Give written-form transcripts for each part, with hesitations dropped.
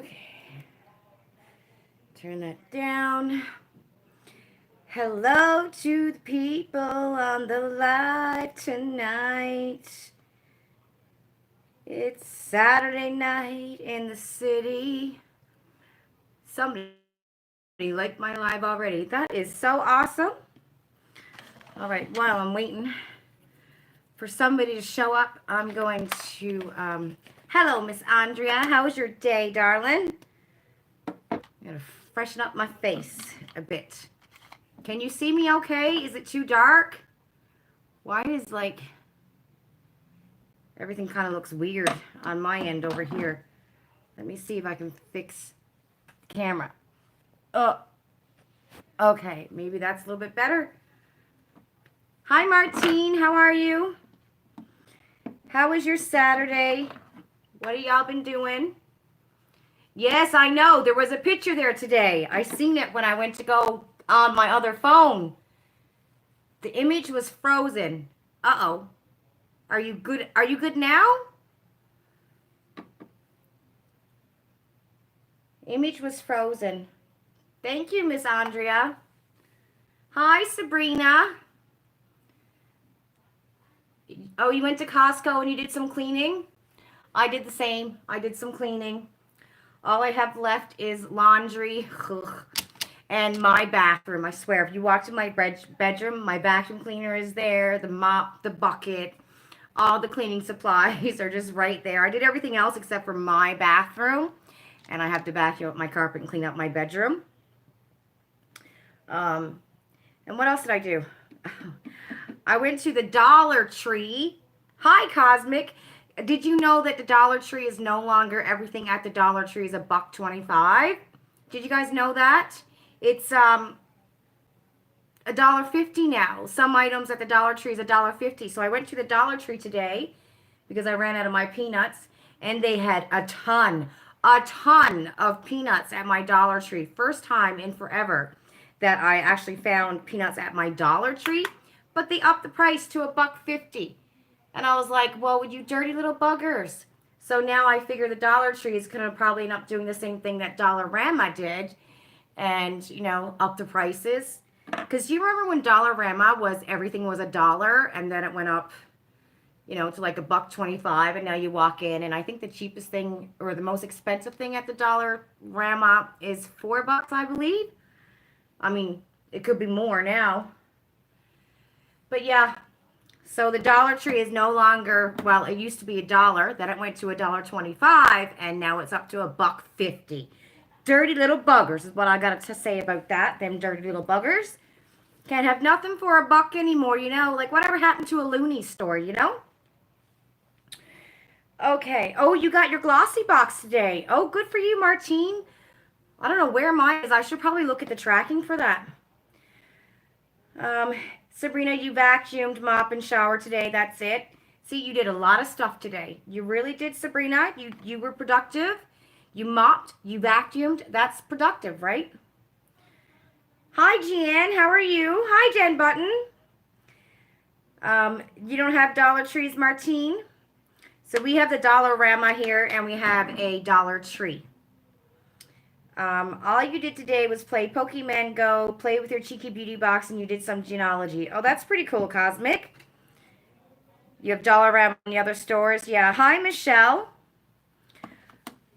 Okay. Turn that down. Hello to the people on the live tonight. It's Saturday night in the city. Somebody liked my live already. That is so awesome. All right, while I'm waiting for somebody to show up, I'm going to, hello, Miss Andrea. How was your day, darling? I'm going to freshen up my face a bit. Can you see me okay? Is it too dark? Why is, like, everything kind of looks weird on my end over here. Let me see if I can fix the camera. Oh, okay. Maybe that's a little bit better. Hi, Martine. How are you? How was your Saturday? What have y'all been doing? Yes, I know. There was a picture there today. I seen it when I went to go on my other phone. The image was frozen. Uh-oh. Are you good? Are you good now? Image was frozen. Thank you, Miss Andrea. Hi, Sabrina. Oh, you went to Costco and you did some cleaning? I did the same. I did some cleaning. All I have left is laundry and my bathroom. I swear, if you walk to my bedroom, my vacuum cleaner is there, the mop, the bucket, all the cleaning supplies are just right there. I did everything else except for my bathroom, and I have to vacuum up my carpet and clean up my bedroom. And what else did I do? I went to the Dollar Tree. Hi, Cosmic. Did you know that the Dollar Tree is no longer everything at the Dollar Tree is $1.25? Did you guys know that? It's $1.50 now. Some items at the Dollar Tree is $1.50. So I went to the Dollar Tree today because I ran out of my peanuts, and they had a ton of peanuts at my Dollar Tree. First time in forever that I actually found peanuts at my Dollar Tree, but they upped the price to $1.50. And I was like, well, you dirty little buggers. So now I figure the Dollar Tree is going to probably end up doing the same thing that Dollarama did and, you know, up the prices. Because you remember when Dollarama was, everything was $1 and then it went up, you know, to like $1.25, and now you walk in and I think the cheapest thing or the most expensive thing at the Dollarama is $4, I believe. I mean, it could be more now. But yeah, so the Dollar Tree is no longer, well, it used to be $1, then it went to $1.25, and now it's up to $1.50. Dirty little buggers is what I got to say about that. Them dirty little buggers. Can't have nothing for $1 anymore, you know? Like, whatever happened to a loony store, you know? Okay. Oh, you got your glossy box today. Oh, good for you, Martine. I don't know where mine is. I should probably look at the tracking for that. Sabrina, you vacuumed, mop, and shower today. That's it. See, you did a lot of stuff today. You really did, Sabrina. You were productive. You mopped. You vacuumed. That's productive, right? Hi, Jan. How are you? Hi, Jen Button. You don't have Dollar Trees, Martine? So we have the Dollarama here, and we have a Dollar Tree. All you did today was play Pokemon Go, play with your cheeky beauty box, and you did some genealogy. Oh, that's pretty cool, Cosmic. You have Dollarama in the other stores. Yeah. Hi, Michelle.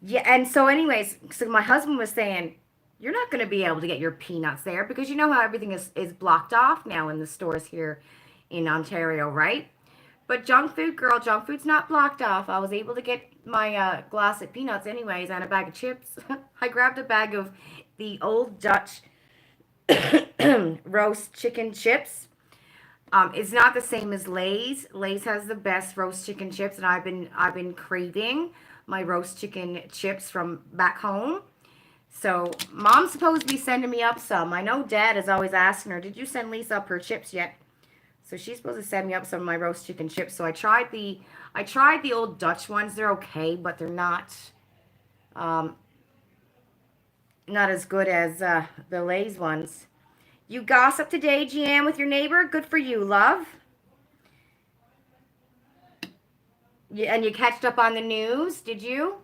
Yeah, and so anyways, so my husband was saying, you're not going to be able to get your peanuts there because you know how everything is blocked off now in the stores here in Ontario, right? But junk food, girl, junk food's not blocked off. I was able to get my glass of peanuts anyways and a bag of chips. I grabbed a bag of the Old Dutch roast chicken chips. It's not the same as Lay's. Lay's has the best roast chicken chips, and I've been craving my roast chicken chips from back home. So Mom's supposed to be sending me up some. I know Dad is always asking her, did you send Lisa up her chips yet? So she's supposed to send me up some of my roast chicken chips. So I tried the Old Dutch ones. They're okay, but they're not as good as the Lay's ones. You gossip today, Gianne, with your neighbor? Good for you, love. And you catched up on the news, did you?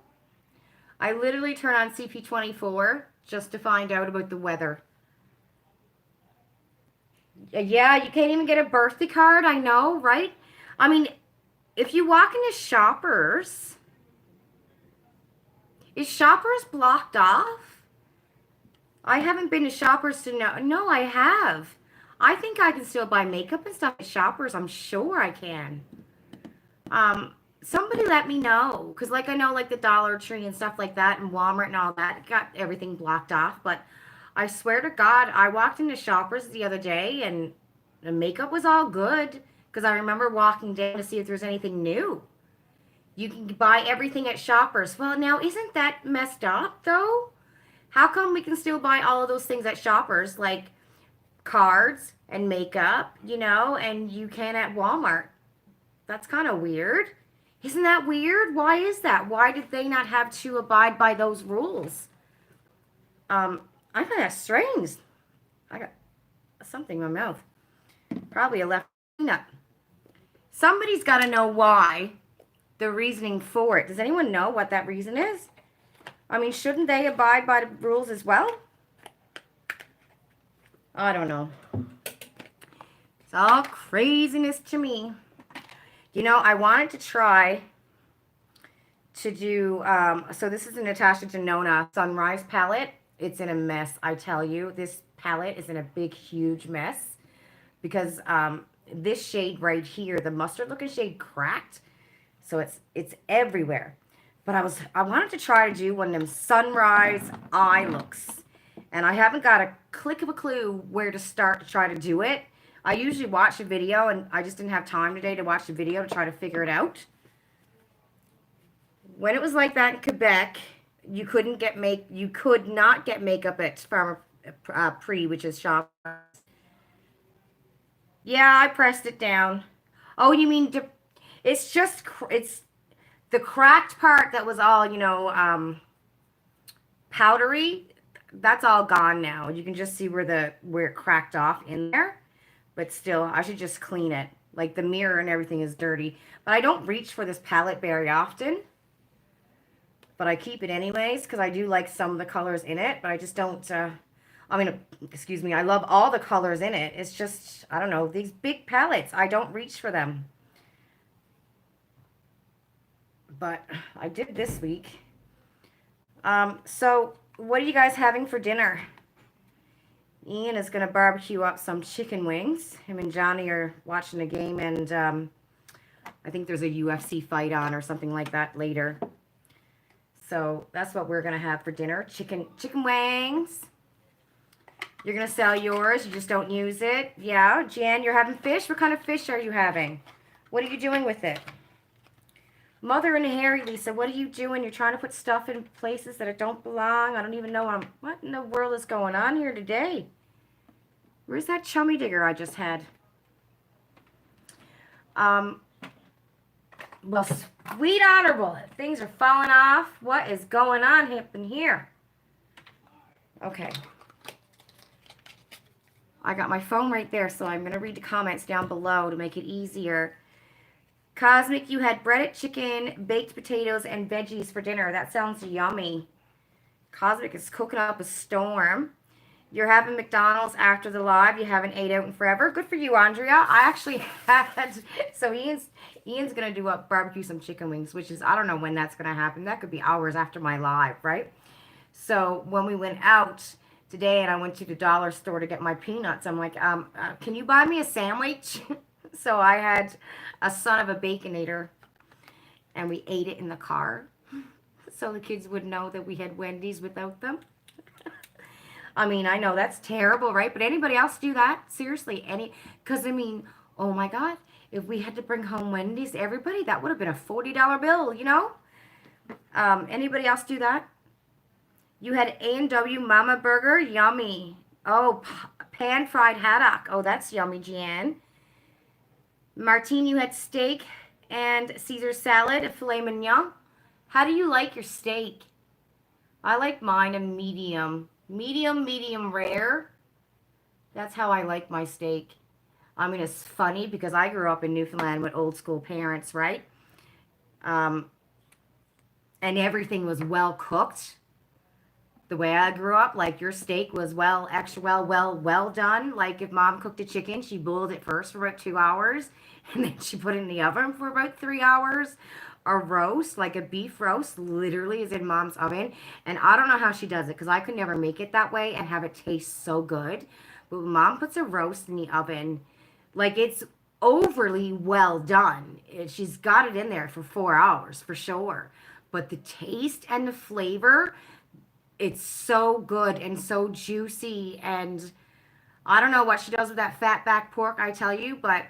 I literally turn on CP24 just to find out about the weather. Yeah, you can't even get a birthday card. I know, right? I mean, if you walk into Shoppers, is Shoppers blocked off? I haven't been to Shoppers to know. No, I have. I think I can still buy makeup and stuff at Shoppers. I'm sure I can. Somebody let me know. Because, like, I know, like, the Dollar Tree and stuff like that and Walmart and all that got everything blocked off. But I swear to God, I walked into Shoppers the other day and the makeup was all good. Because I remember walking down to see if there's anything new. You can buy everything at Shoppers. Well, now, isn't that messed up, though? How come we can still buy all of those things at Shoppers, like cards and makeup, and you can at Walmart? That's kind of weird. Isn't that weird? Why is that? Why did they not have to abide by those rules? I find that strange. I got something in my mouth. Probably a left nut. Somebody's got to know why, the reasoning for it. Does anyone know what that reason is? I mean, shouldn't they abide by the rules as well? I don't know. It's all craziness to me. I wanted to try to do, so this is a Natasha Denona Sunrise palette. It's in a mess, I tell you. This palette is in a big, huge mess because this shade right here, the mustard looking shade, cracked. So it's everywhere. But I wanted to try to do one of them sunrise eye looks. And I haven't got a click of a clue where to start to try to do it. I usually watch a video, and I just didn't have time today to watch the video to try to figure it out. When it was like that in Quebec, you could not get makeup at Farmer Pre, which is shop. Yeah, I pressed it down. Oh, you mean it's the cracked part that was all, powdery. That's all gone now. You can just see where it cracked off in there. But still, I should just clean it. Like, the mirror and everything is dirty. But I don't reach for this palette very often. But I keep it anyways because I do like some of the colors in it. But I just don't, excuse me, I love all the colors in it. It's just, I don't know, these big palettes, I don't reach for them. But I did this week. So what are you guys having for dinner? Ian is going to barbecue up some chicken wings. Him and Johnny are watching a game, and I think there's a UFC fight on or something like that later. So that's what we're going to have for dinner. Chicken wings. You're going to sell yours. You just don't use it. Yeah. Jan, you're having fish? What kind of fish are you having? What are you doing with it? Mother and Harry, Lisa, what are you doing? You're trying to put stuff in places that it don't belong. I don't even know what in the world is going on here today. Where's that chummy digger I just had? Well, sweet honorable, things are falling off. What is going on in here? Okay. I got my phone right there, so I'm going to read the comments down below to make it easier. Cosmic, you had breaded chicken, baked potatoes, and veggies for dinner. That sounds yummy. Cosmic is cooking up a storm. You're having McDonald's after the live. You haven't ate out in forever. Good for you, Andrea. I actually had, so Ian's going to do up barbecue some chicken wings, which is, I don't know when that's going to happen. That could be hours after my live, right? So when we went out today and I went to the dollar store to get my peanuts, I'm like, can you buy me a sandwich? So I had a son of a Baconator, and we ate it in the car so the kids would know that we had Wendy's without them. I mean, I know that's terrible, right? But anybody else do that? Seriously, because I mean, oh my God, if we had to bring home Wendy's to everybody, that would have been a $40 bill, Anybody else do that? You had A&W Mama Burger, yummy. Oh, pan-fried haddock. Oh, that's yummy, Jan. Martine, you had steak and Caesar salad, filet mignon. How do you like your steak? I like mine a medium. Medium rare. That's how I like my steak. I mean, it's funny because I grew up in Newfoundland with old school parents, right? And and everything was well cooked. The way I grew up, like your steak was well, extra well done. Like if mom cooked a chicken, she boiled it first for about 2 hours and then she put it in the oven for about 3 hours. A roast, like a beef roast, literally is in mom's oven. And I don't know how she does it because I could never make it that way and have it taste so good. But when mom puts a roast in the oven, like it's overly well done. She's got it in there for 4 hours for sure. But the taste and the flavor, it's so good and so juicy. And I don't know what she does with that fat back pork, I tell you, but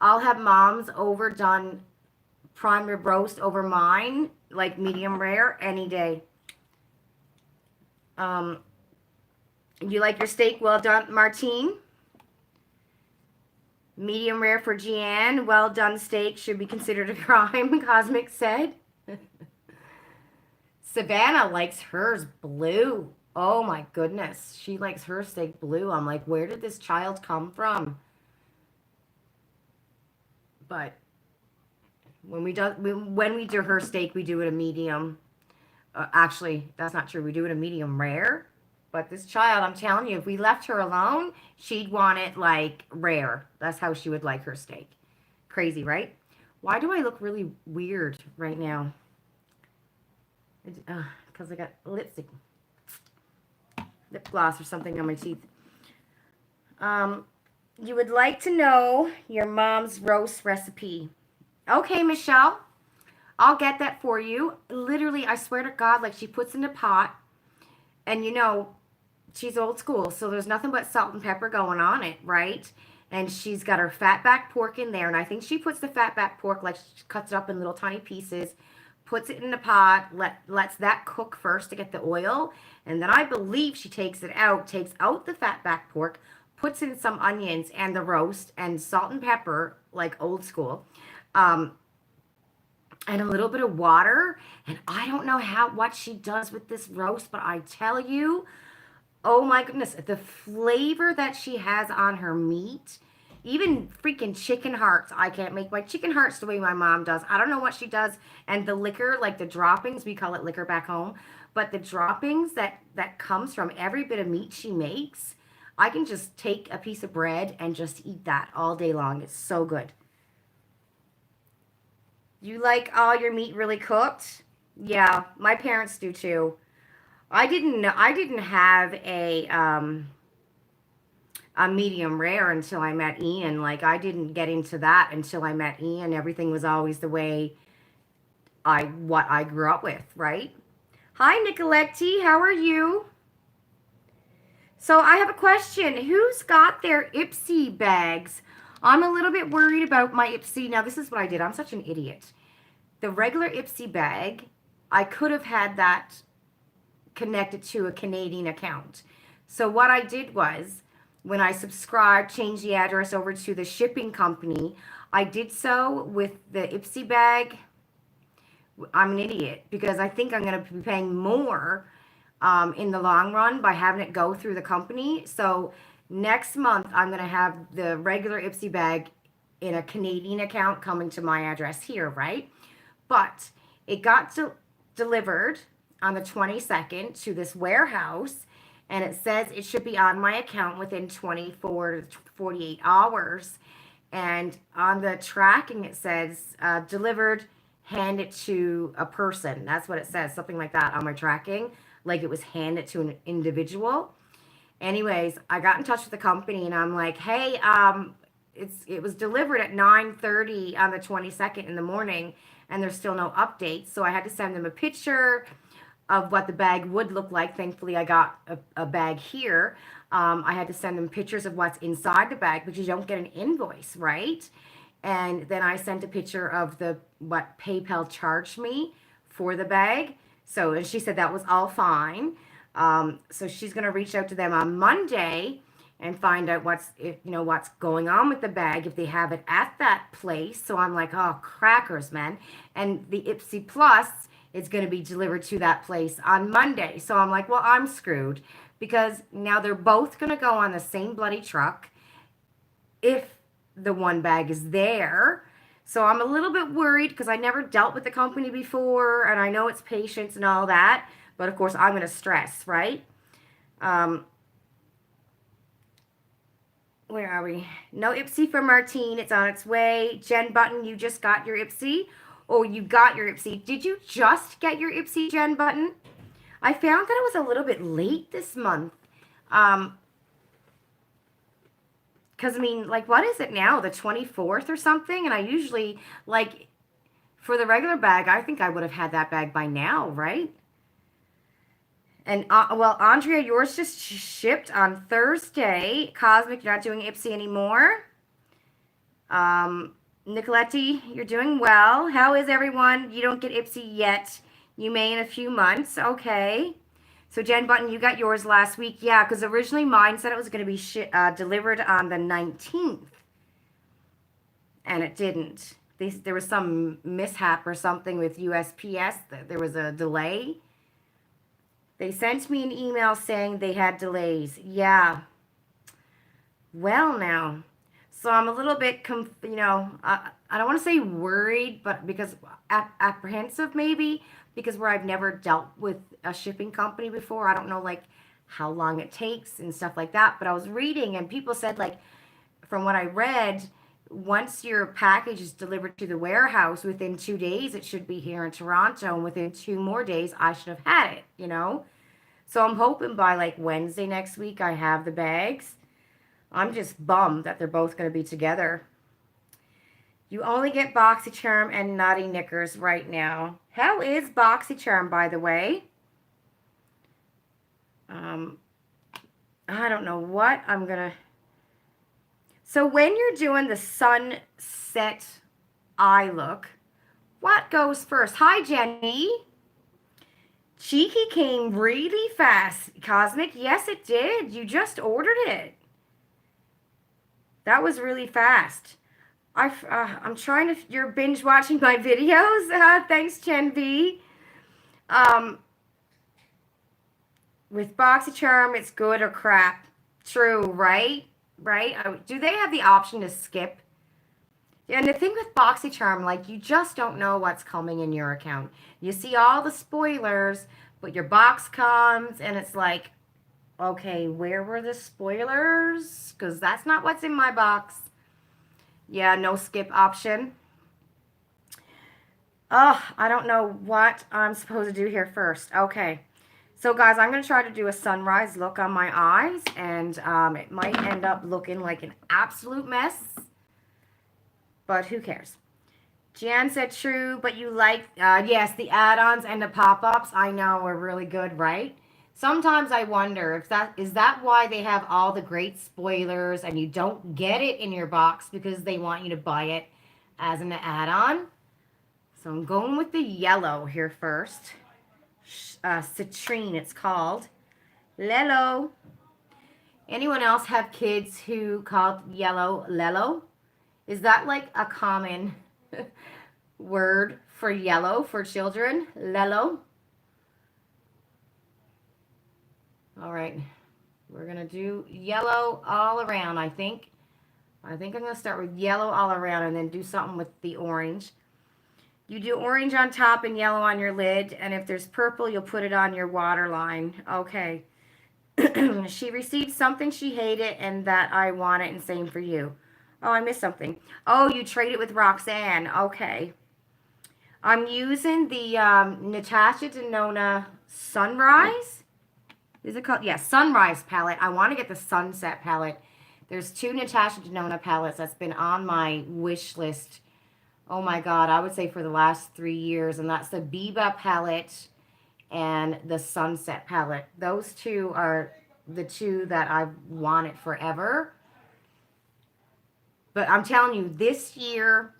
I'll have mom's overdone prime rib roast over mine, like medium rare, any day. Um, you like your steak well done, Martine? Medium rare for Jeanne. Well done steak should be considered a crime, Cosmic said. Savannah likes hers blue. Oh my goodness. She likes her steak blue. I'm like, where did this child come from? But when we do her steak, we do it a medium. Actually, that's not true. We do it a medium rare. But this child, I'm telling you, if we left her alone, she'd want it like rare. That's how she would like her steak. Crazy, right? Why do I look really weird right now? Because I got lip gloss or something on my teeth. You would like to know your mom's roast recipe. Okay, Michelle. I'll get that for you. Literally, I swear to God, like she puts in a pot. And you know, she's old school. So there's nothing but salt and pepper going on it, right? And she's got her fat back pork in there. And I think she puts the fat back pork, like she cuts it up in little tiny pieces, puts it in the pot, lets that cook first to get the oil. And then I believe she takes out the fat back pork, puts in some onions and the roast and salt and pepper, like old school. And a little bit of water. And I don't know what she does with this roast, but I tell you, oh my goodness, the flavor that she has on her meat, even freaking chicken hearts. I can't make my chicken hearts the way my mom does. I don't know what she does. And the liquor, like the droppings, we call it liquor back home, but the droppings that comes from every bit of meat she makes, I can just take a piece of bread and just eat that all day long. It's so good. You like all your meat really cooked? Yeah, my parents do too. I didn't have a medium rare until I met Ian. Like I didn't get into that until I met Ian. Everything was always the way what I grew up with, right? Hi Nicoletti, how are you? So I have a question. Who's got their Ipsy bags? I'm a little bit worried about my Ipsy. Now, this is what I did. I'm such an idiot. The regular Ipsy bag, I could have had that connected to a Canadian account. So what I did was, when I subscribed, changed the address over to the shipping company, I did so with the Ipsy bag. I'm an idiot because I think I'm going to be paying more in the long run by having it go through the company. So next month, I'm going to have the regular Ipsy bag in a Canadian account coming to my address here, right? But it got delivered on the 22nd to this warehouse, and it says it should be on my account within 24 to 48 hours. And on the tracking, it says delivered, hand it to a person. That's what it says, something like that on my tracking, like it was handed to an individual. Anyways, I got in touch with the company and I'm like, hey, it was delivered at 9:30 on the 22nd in the morning and there's still no updates. So I had to send them a picture of what the bag would look like. Thankfully, I got a bag here. I had to send them pictures of what's inside the bag, but you don't get an invoice, right? And then I sent a picture of what PayPal charged me for the bag. So, and she said that was all fine. So she's going to reach out to them on Monday and find out what's going on with the bag, if they have it at that place. So I'm like, oh, crackers, man. And the Ipsy Plus is going to be delivered to that place on Monday. So I'm like, well, I'm screwed because now they're both going to go on the same bloody truck if the one bag is there. So I'm a little bit worried because I never dealt with the company before, and I know it's patience and all that. But of course, I'm going to stress, right? Um, where are we? No Ipsy for Martine. It's on its way. Jen Button, you just got your Ipsy. Oh, you got your Ipsy. Did you just get your Ipsy, Jen Button? I found that it was a little bit late this month. Because, I mean, like, what is it now? The 24th or something? And I usually, like, for the regular bag, I think I would have had that bag by now, right? And, well, Andrea, yours just shipped on Thursday. Cosmic, you're not doing Ipsy anymore. Nicoletti, you're doing well. How is everyone? You don't get Ipsy yet. You may in a few months. Okay. So, Jen Button, you got yours last week. Yeah, because originally mine said it was going to be delivered on the 19th. And it didn't. There was some mishap or something with USPS. There was a delay. They sent me an email saying they had delays. Yeah. Well, now. So I'm a little bit, I don't want to say worried, but because apprehensive maybe, because where I've never dealt with a shipping company before. I don't know, like, how long it takes and stuff like that. But I was reading and people said, like, from what I read, once your package is delivered to the warehouse, within 2 days, it should be here in Toronto. And within 2 more days, I should have had it, So I'm hoping by, like, Wednesday next week, I have the bags. I'm just bummed that they're both going to be together. You only get BoxyCharm and Naughty Knickers right now. How is BoxyCharm, by the way? I don't know what I'm going to... So when you're doing the sunset eye look, what goes first? Hi, Jenny. Cheeky came really fast. Cosmic, yes, it did. You just ordered it. That was really fast. I'm trying to... You're binge watching my videos. Thanks, Jen V. With BoxyCharm, it's good or crap. True, right? Right? Do they have the option to skip? And the thing with BoxyCharm, like, you just don't know what's coming in your account. You see all the spoilers, but your box comes, and it's like, okay, where were the spoilers? Because that's not what's in my box. Yeah, no skip option. Oh, I don't know what I'm supposed to do here first. Okay. So, guys, I'm going to try to do a sunrise look on my eyes, and it might end up looking like an absolute mess, but who cares? Jan said true, but you like, yes, the add-ons and the pop-ups, I know, are really good, right? Sometimes I wonder if is that why they have all the great spoilers and you don't get it in your box because they want you to buy it as an add-on? So I'm going with the yellow here first. Citrine, it's called. Lelo. Anyone else have kids who call yellow Lelo? Is that like a common word for yellow for children? Lelo. All right. We're going to do yellow all around, I think. I think I'm going to start with yellow all around and then do something with the orange. You do orange on top and yellow on your lid, and if there's purple, you'll put it on your waterline. Okay. She received something she hated and that I want it, and same for you. Oh, I missed something. Oh, you traded with Roxanne. Okay. I'm using the Natasha Denona Sunrise. Is it called? Yeah, Sunrise palette. I want to get the Sunset palette. There's 2 Natasha Denona palettes that's been on my wish list. Oh my God, I would say for the last 3 years, and that's the Biba palette and the Sunset palette. Those 2 are the 2 that I've wanted forever. But I'm telling you, this year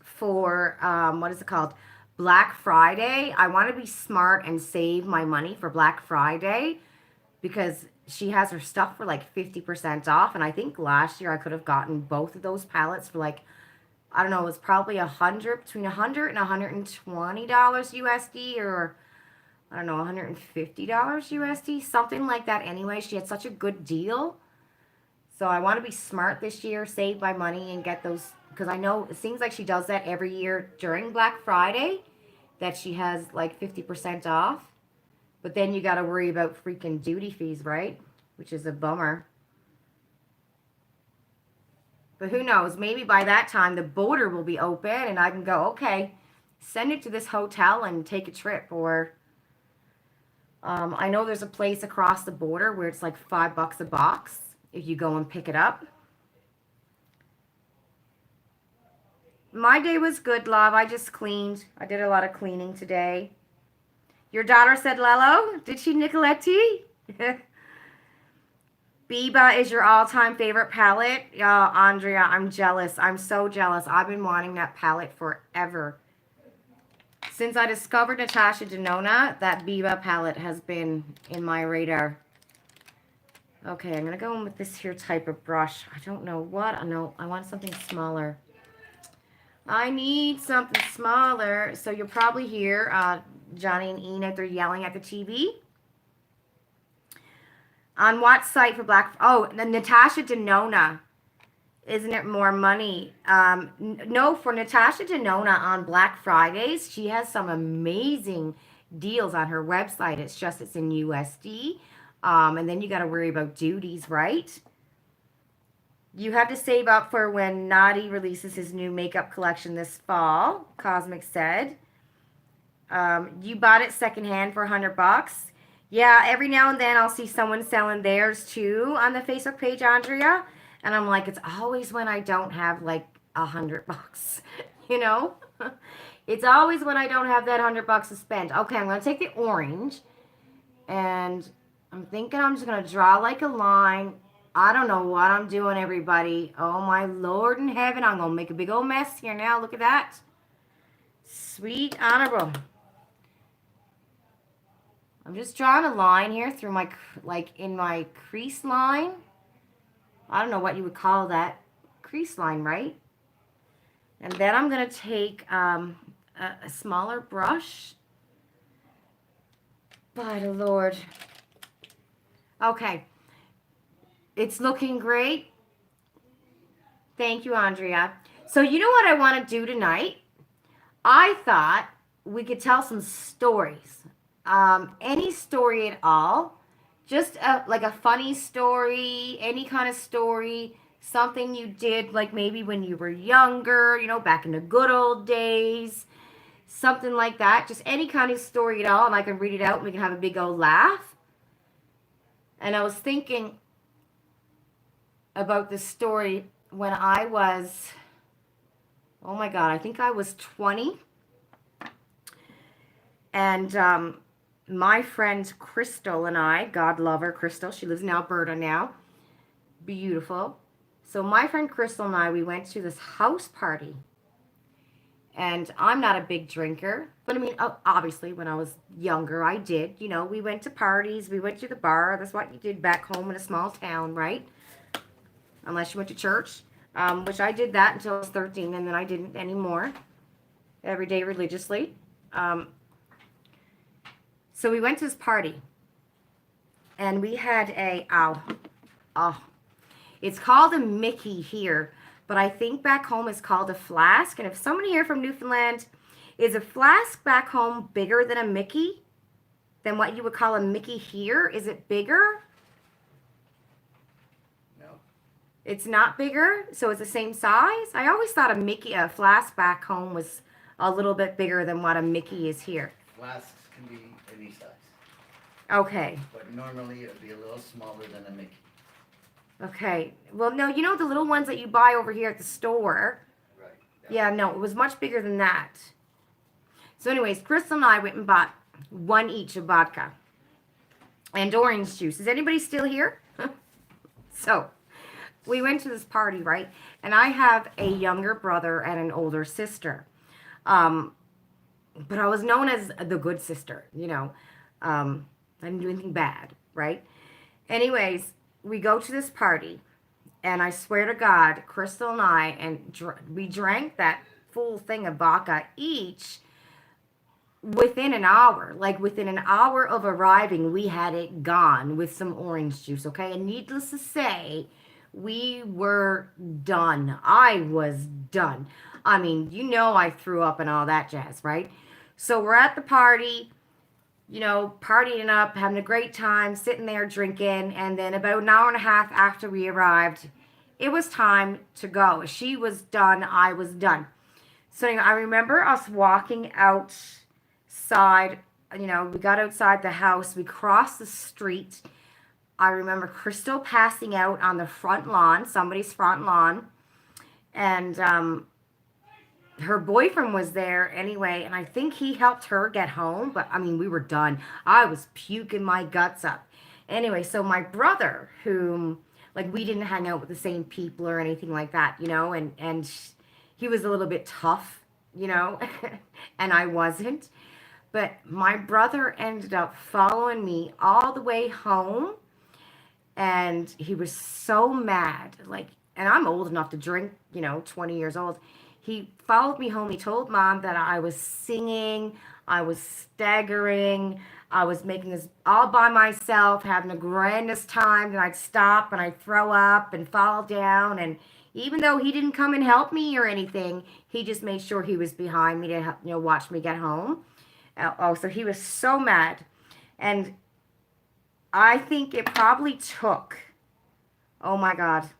for, what is it called? Black Friday, I want to be smart and save my money for Black Friday because she has her stuff for like 50% off. And I think last year I could have gotten both of those palettes for like, I don't know, it was probably between $100 and $120 USD, or I don't know, $150 USD, something like that. Anyway, she had such a good deal. So I want to be smart this year, save my money, and get those because I know it seems like she does that every year during Black Friday, that she has like 50% off. But then you got to worry about freaking duty fees, right? Which is a bummer. But who knows? Maybe by that time the border will be open and I can go, okay, send it to this hotel and take a trip. Or I know there's a place across the border where it's like $5 a box if you go and pick it up. My day was good, love. I just cleaned. I did a lot of cleaning today. Your daughter said Lello? Did she, Nicoletti? Biba is your all-time favorite palette? Andrea, I'm jealous. I'm so jealous. I've been wanting that palette forever. Since I discovered Natasha Denona, that Biba palette has been in my radar. Okay, I'm going to go in with this here type of brush. I don't know what. I know I want something smaller. I need something smaller. So you'll probably hear Johnny and Enid, they're yelling at the TV. On what site for Black... Oh, Natasha Denona. Isn't it more money? No, for Natasha Denona on Black Fridays, she has some amazing deals on her website. It's just it's in USD. And then you got to worry about duties, right? You have to save up for when Naughty releases his new makeup collection this fall, Cosmic said. You bought it secondhand for $100. Yeah, every now and then I'll see someone selling theirs too on the Facebook page, Andrea. And I'm like, it's always when I don't have like $100, you know? It's always when I don't have that $100 to spend. Okay, I'm going to take the orange. And I'm thinking I'm just going to draw like a line. I don't know what I'm doing, everybody. Oh, my Lord in heaven. I'm going to make a big old mess here now. Look at that. Sweet honorable. I'm just drawing a line here through my, like in my crease line. I don't know what you would call that. Crease line, right? And then I'm going to take a smaller brush. By the Lord. Okay. It's looking great. Thank you, Andrea. So you know what I want to do tonight? I thought we could tell some stories. Any story at all. Just like a funny story, any kind of story, something you did like maybe when you were younger, you know, back in the good old days, something like that. Just any kind of story at all, and I can read it out and we can have a big old laugh. And I was thinking about this story when I was, oh my God, I think I was 20. And my friend Crystal and I, God love her, Crystal, she lives in Alberta now. Beautiful. So my friend Crystal and I, we went to this house party. And I'm not a big drinker. But I mean, obviously, when I was younger, I did. You know, we went to parties. We went to the bar. That's what you did back home in a small town, right? Unless you went to church. Which I did that until I was 13. And then I didn't anymore. Every day religiously. So we went to this party. And we had it's called a Mickey here. But I think back home it's called a flask. And if someone here from Newfoundland, is a flask back home bigger than a Mickey? Than what you would call a Mickey here? Is it bigger? No. It's not bigger? So it's the same size? I always thought a flask back home was a little bit bigger than what a Mickey is here. Flasks can be any size. Okay. But normally it would be a little smaller than a Mickey. Okay. Well, no, you know the little ones that you buy over here at the store? Right. Yeah, no, it was much bigger than that. So anyways, Crystal and I went and bought one each of vodka and orange juice. Is anybody still here? So we went to this party, right? And I have a younger brother and an older sister. But I was known as the good sister, you know. I didn't do anything bad, right? Anyways, we go to this party, and I swear to God, Crystal and I, we drank that full thing of vodka each within an hour. Like within an hour of arriving, we had it gone with some orange juice, okay? And needless to say, We were done. I was done. I mean, I threw up and all that jazz, right? So we're at the party, partying up, having a great time, sitting there drinking. And then about an hour and a half after we arrived, it was time to go. She was done. I was done. So anyway, I remember us walking outside. We got outside the house. We crossed the street. I remember Crystal passing out on the front lawn, somebody's front lawn. And her boyfriend was there anyway, and I think he helped her get home, but I mean, we were done. I was puking my guts up. Anyway, so my brother, whom, like, we didn't hang out with the same people or anything like that, and he was a little bit tough, and I wasn't. But my brother ended up following me all the way home, and he was so mad. Like, and I'm old enough to drink, 20 years old. He followed me home. He told mom that I was singing, I was staggering, I was making this all by myself, having the grandest time. Then I'd stop and I'd throw up and fall down. And even though he didn't come and help me or anything, he just made sure he was behind me to help, watch me get home. Oh, so he was so mad. And I think it probably took, oh my God,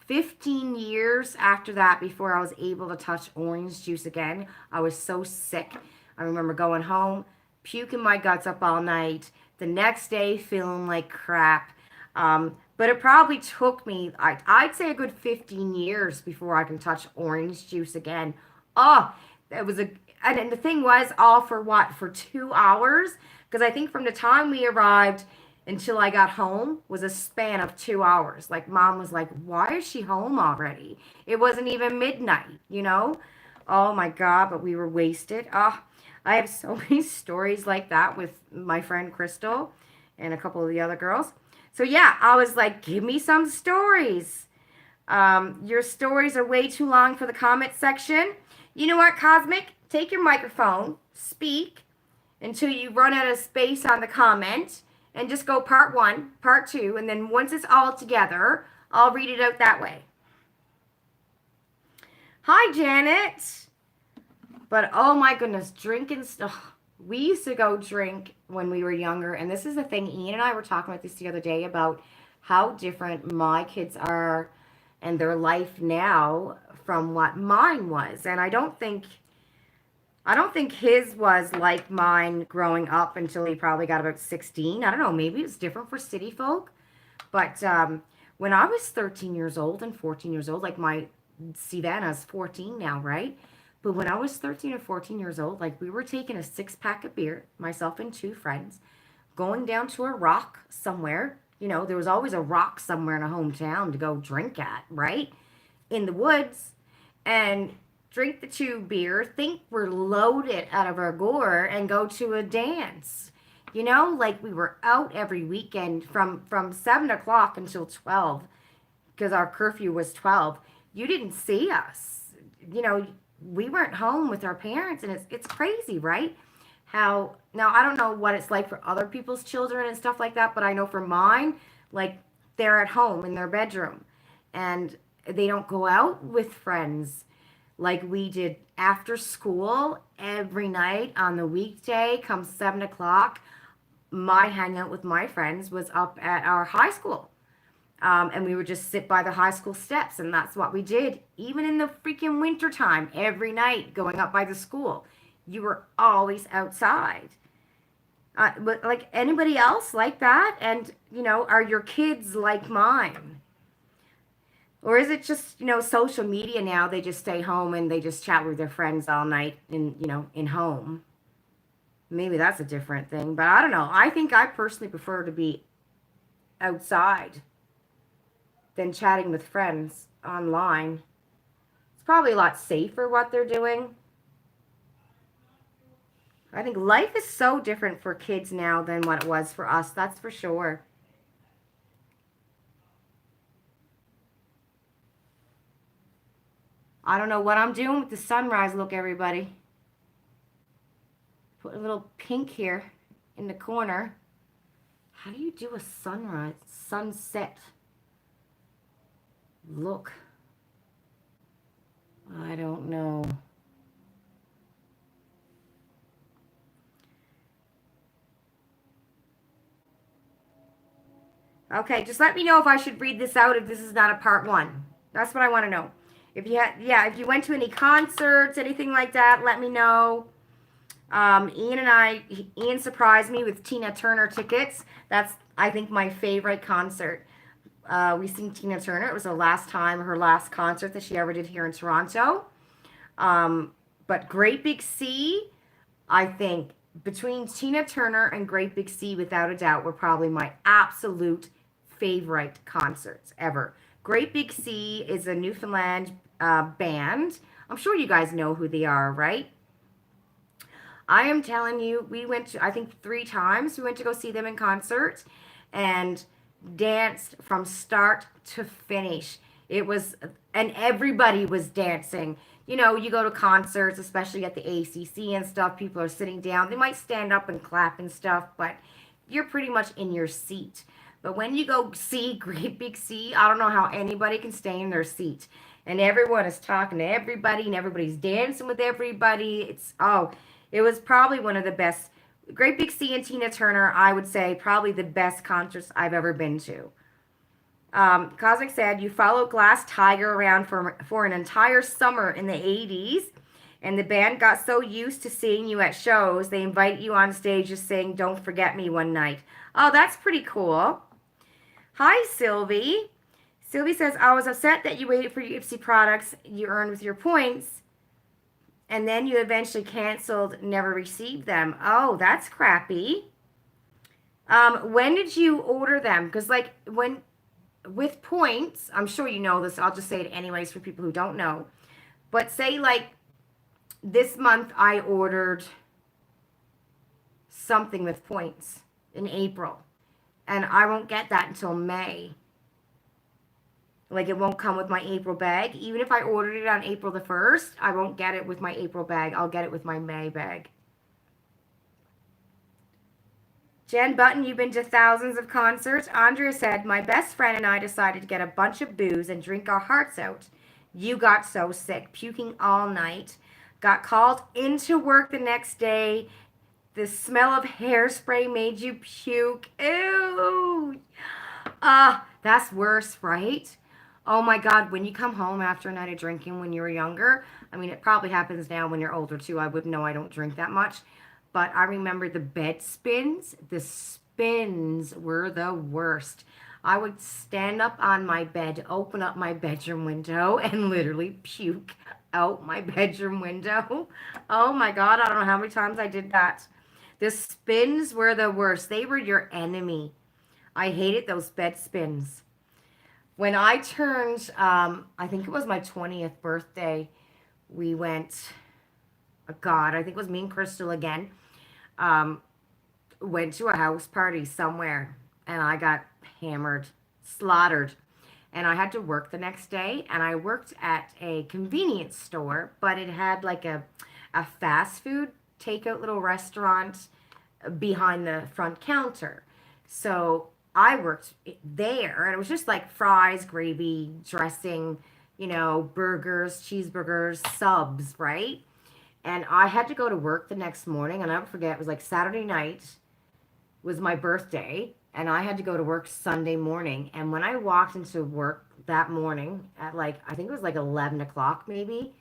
15 years after that before I was able to touch orange juice again. I was so sick. I remember going home, puking my guts up all night. The next day, feeling like crap. But it probably took me, I'd say a good 15 years before I can touch orange juice again. Oh, that was and the thing was, all for what? For 2 hours? Because I think from the time we arrived until I got home was a span of 2 hours. Like, mom was like, why is she home already? It wasn't even midnight. Oh my God, but we were wasted. Oh, I have so many stories like that with my friend Crystal and a couple of the other girls. So yeah, I was like, give me some stories. Your stories are way too long for the comment section. You know what, Cosmic? Take your microphone, speak until you run out of space on the comment, and just go part 1, part 2, and then once it's all together, I'll read it out that way. Hi, Janet. But oh my goodness, drinking stuff. We used to go drink when we were younger, and this is the thing. Ian and I were talking about this the other day about how different my kids are and their life now from what mine was. And I don't think his was like mine growing up until he probably got about 16. I don't know, maybe it's different for city folk. But when I was 13 years old and 14 years old, like my Savannah's 14 now, right? But when I was 13 or 14 years old, like, we were taking a 6-pack of beer, myself and 2 friends, going down to a rock somewhere. There was always a rock somewhere in a hometown to go drink at, right? In the woods. And drink the 2 beer, think we're loaded out of our gore, and go to a dance. Like, we were out every weekend from 7 o'clock until 12, because our curfew was 12. You didn't see us. We weren't home with our parents, and it's crazy, right? How, now I don't know what it's like for other people's children and stuff like that, but I know for mine, like, they're at home in their bedroom, and they don't go out with friends like we did after school every night on the weekday. Come 7 o'clock, my hangout with my friends was up at our high school. And we would just sit by the high school steps, and that's what we did. Even in the freaking winter time, every night going up by the school, you were always outside. But like, anybody else like that? And, are your kids like mine? Or is it just, social media now? They just stay home and they just chat with their friends all night in home. Maybe that's a different thing, but I don't know. I think I personally prefer to be outside than chatting with friends online. It's probably a lot safer what they're doing. I think life is so different for kids now than what it was for us, that's for sure. I don't know what I'm doing with the sunrise look, everybody. Put a little pink here in the corner. How do you do a sunrise, sunset? look. I don't know. Okay, just let me know if I should read this out if this is not a part one. That's what I want to know. If you had, yeah, if you went to any concerts, anything like that, let me know. Ian surprised me with Tina Turner tickets. That's, I think, my favorite concert. We seen Tina Turner. It was the last time, her last concert that she ever did here in Toronto. But Great Big Sea, I think between Tina Turner and Great Big Sea, without a doubt, were probably my absolute favorite concerts ever. Great Big Sea is a Newfoundland band. I'm sure you guys know who they are, right? I am telling you, we went to, I think 3 times, we went to go see them in concert and danced from start to finish. It was, and everybody was dancing. You know, you go to concerts, especially at the ACC and stuff, people are sitting down. They might stand up and clap and stuff, but you're pretty much in your seat. But when you go see Great Big Sea, I don't know how anybody can stay in their seat. And everyone is talking to everybody, and everybody's dancing with everybody. It was probably one of the best. Great Big Sea and Tina Turner, I would say, probably the best concerts I've ever been to. Cosmic said, you followed Glass Tiger around for an entire summer in the 80s, and the band got so used to seeing you at shows, they invite you on stage to sing Don't Forget Me one night. Oh, that's pretty cool. Hi, Sylvie. Sylvie says, I was upset that you waited for your Ipsy products you earned with your points, and then you eventually canceled, never received them. Oh, that's crappy. When did you order them? Because, like, when with points, I'm sure you know this. I'll just say it anyways for people who don't know. But say, like, this month I ordered something with points in April, and I won't get that until May. Like, it won't come with my April bag. Even if I ordered it on April the 1st, I won't get it with my April bag. I'll get it with my May bag. Jen Button, you've been to thousands of concerts. Andrea said, my best friend and I decided to get a bunch of booze and drink our hearts out. You got so sick, puking all night. Got called into work the next day. The smell of hairspray made you puke. Ew. That's worse, right? Oh my God, when you come home after a night of drinking when you were younger, I mean, it probably happens now when you're older too. I wouldn't know, I don't drink that much. But I remember the bed spins. The spins were the worst. I would stand up on my bed, open up my bedroom window, and literally puke out my bedroom window. Oh my God, I don't know how many times I did that. The spins were the worst. They were your enemy. I hated those bed spins. When I turned, I think it was my 20th birthday, we went, oh God, I think it was me and Crystal again, um, went to a house party somewhere, and I got hammered, slaughtered. And I had to work the next day, and I worked at a convenience store, but it had like a fast food takeout little restaurant behind the front counter. So I worked there, and it was just like fries, gravy, dressing, you know, burgers, cheeseburgers, subs, right? And I had to go to work the next morning, and I'll never forget, it was like Saturday night was my birthday, and I had to go to work Sunday morning. And when I walked into work that morning at like, I think it was like 11 o'clock maybe,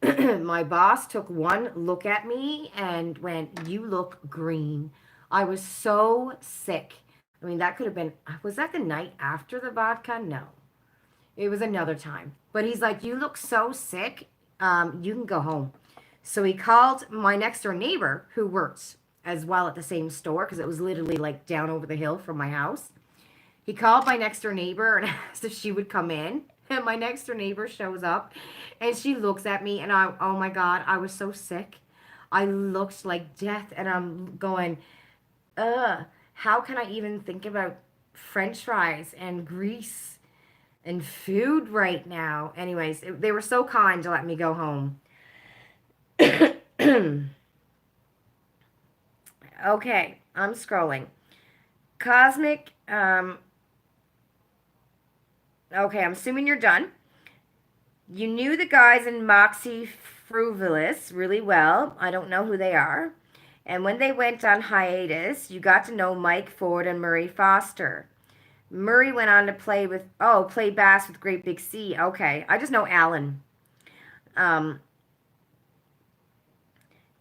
my boss took one look at me and went, you look green. I was so sick. I mean, that could have been, was that the night after the vodka? No, it was another time. But he's like, you look so sick. You can go home. So he called my next door neighbor who works as well at the same store because it was literally like down over the hill from my house. He called my next door neighbor and asked if she would come in. And my next door neighbor shows up and she looks at me and oh my God, I was so sick. I looked like death and I'm going, how can I even think about French fries and grease and food right now? Anyways, they were so kind to let me go home. Okay, I'm scrolling. Cosmic, Okay, I'm assuming you're done. You knew the guys in Moxie Fruvalis really well. I don't know who they are. And when they went on hiatus, you got to know Mike Ford and Murray Foster. Murray went on to play bass with Great Big Sea. Okay, I just know Alan. Um,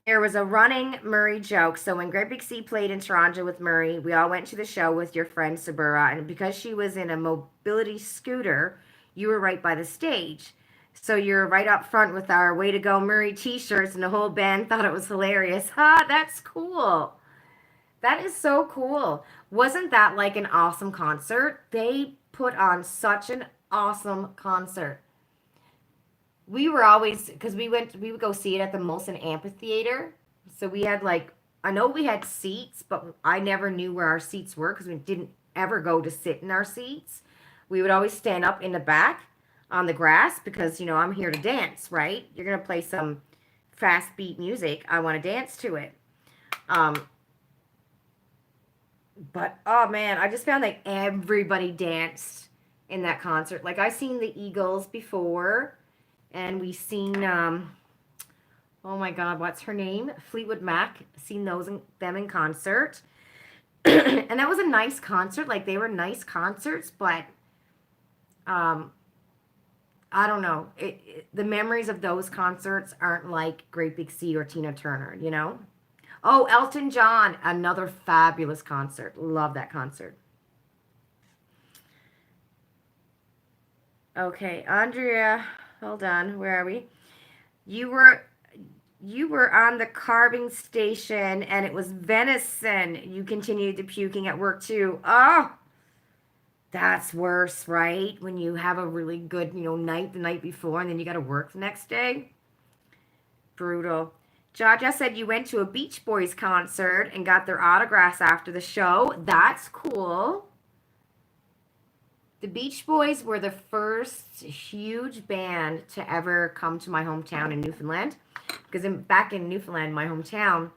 there was a running Murray joke. So when Great Big Sea played in Toronto with Murray, we all went to the show with your friend Sabura. And because she was in a mobility scooter, you were right by the stage. So you're right up front with our Way to Go Murray t-shirts, and the whole band thought it was hilarious. Ha, that's cool. That is so cool. Wasn't that like an awesome concert? They put on such an awesome concert. We were always, because we would go see it at the Molson Amphitheater. So we had like, I know we had seats, but I never knew where our seats were because we didn't ever go to sit in our seats. We would always stand up in the back on the grass because, I'm here to dance, right? You're going to play some fast beat music. I want to dance to it. But oh man, I just found like everybody danced in that concert. Like I seen the Eagles before, and we seen oh my God, what's her name? Fleetwood Mac. Seen them in concert, and that was a nice concert. Like they were nice concerts, but I don't know. The memories of those concerts aren't like Great Big Sea or Tina Turner, Oh, Elton John, another fabulous concert. Love that concert. Okay, Andrea, hold on. Where are we? You were you were on the carving station and it was venison. You continued to puking at work too. Oh, that's worse, right? When you have a really good, night the night before and then you got to work the next day. Brutal. Jaja said you went to a Beach Boys concert and got their autographs after the show. That's cool. The Beach Boys were the first huge band to ever come to my hometown in Newfoundland. Because back in Newfoundland, my hometown,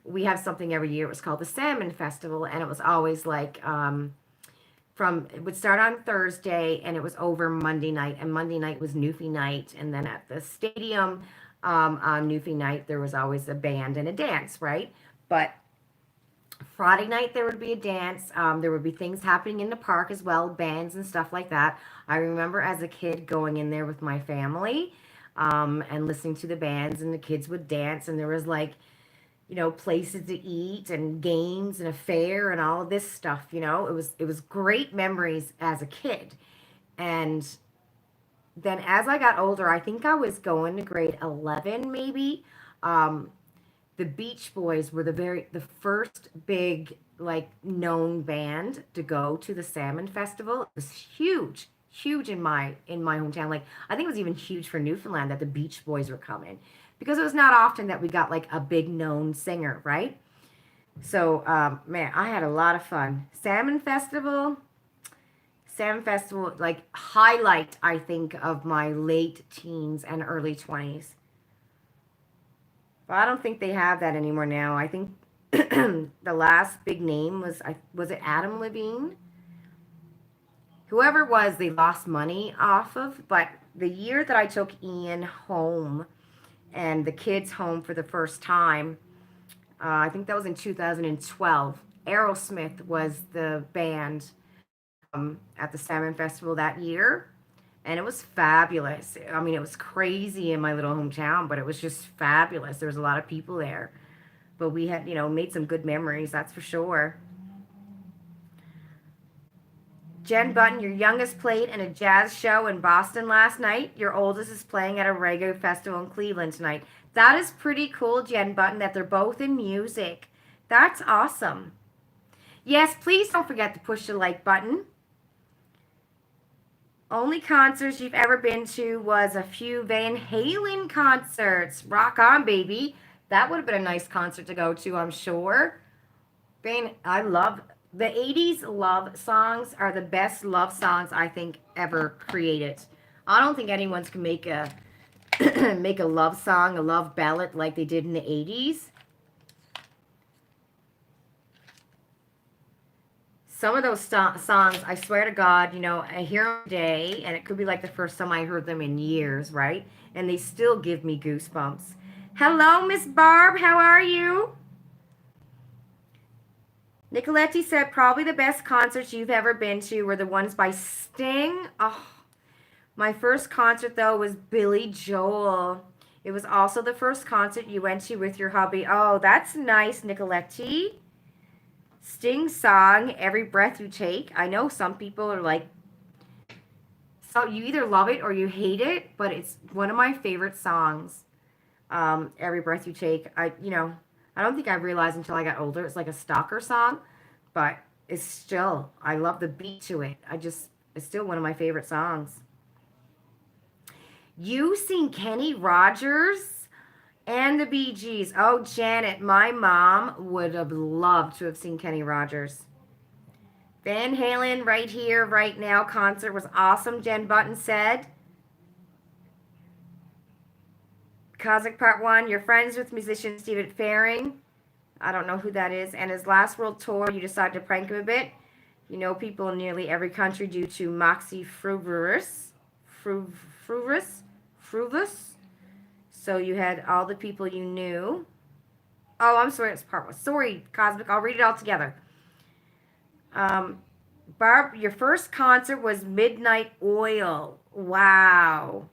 we have something every year. It was called the Salmon Festival, and it was always like it would start on Thursday, and it was over Monday night, and Monday night was Newfie night, and then at the stadium on Newfie night, there was always a band and a dance, right? But Friday night there would be a dance. There would be things happening in the park as well, bands and stuff like that. I remember as a kid going in there with my family and listening to the bands, and the kids would dance, and there was like, places to eat and games and a fair and all of this stuff. It was great memories as a kid. And then as I got older, I think I was going to grade 11 maybe. The Beach Boys were the first big like known band to go to the Salmon Festival. It was huge in my hometown. Like I think it was even huge for Newfoundland that the Beach Boys were coming because it was not often that we got like a big known singer, right? So man, I had a lot of fun. Salmon Festival, like highlight, I think, of my late teens and early 20s. But I don't think they have that anymore now. I think the last big name was it Adam Levine? Whoever it was, they lost money off of. But the year that I took Ian home and the kids home for the first time, I think that was in 2012. Aerosmith was the band at the Salmon Festival that year. And it was fabulous. I mean, it was crazy in my little hometown, but it was just fabulous. There was a lot of people there. But we had, made some good memories, that's for sure. Jen Button, your youngest played in a jazz show in Boston last night. Your oldest is playing at a reggae festival in Cleveland tonight. That is pretty cool, Jen Button, that they're both in music. That's awesome. Yes, please don't forget to push the like button. Only concerts you've ever been to was a few Van Halen concerts. Rock on, baby. That would have been a nice concert to go to, I'm sure. I love the 80s love songs are the best love songs I think ever created. I don't think anyone's can make a make a love song, a love ballad like they did in the 80s. some of those songs, I swear to God, you know, I hear them today, and it could be like the first time I heard them in years, right? And they still give me goosebumps. Hello, Miss Barb. How are you? Nicoletti said probably the best concerts you've ever been to were the ones by Sting. Oh, my first concert, though, was Billy Joel. It was also the first concert you went to with your hubby. Oh, that's nice, Nicoletti. Sting song, Every Breath You Take. I know some people are like, so you either love it or you hate it, but it's one of my favorite songs. Every Breath You Take. I don't think I realized until I got older it's like a stalker song, but it's still, I love the beat to it. It's still one of my favorite songs. You seen Kenny Rogers and the Bee Gees. Oh, Janet, my mom would have loved to have seen Kenny Rogers. Van Halen, Right Here, Right Now concert was awesome, Jen Button said. Kazakh Part 1, you're friends with musician Stephen Faring. I don't know who that is. And his last world tour, you decided to prank him a bit. You know people in nearly every country due to Moxie Fruverus. Fruvus. So you had all the people you knew. Oh, I'm sorry, it's part 1. Sorry, Cosmic, I'll read it all together. Barb, your first concert was Midnight Oil. Wow.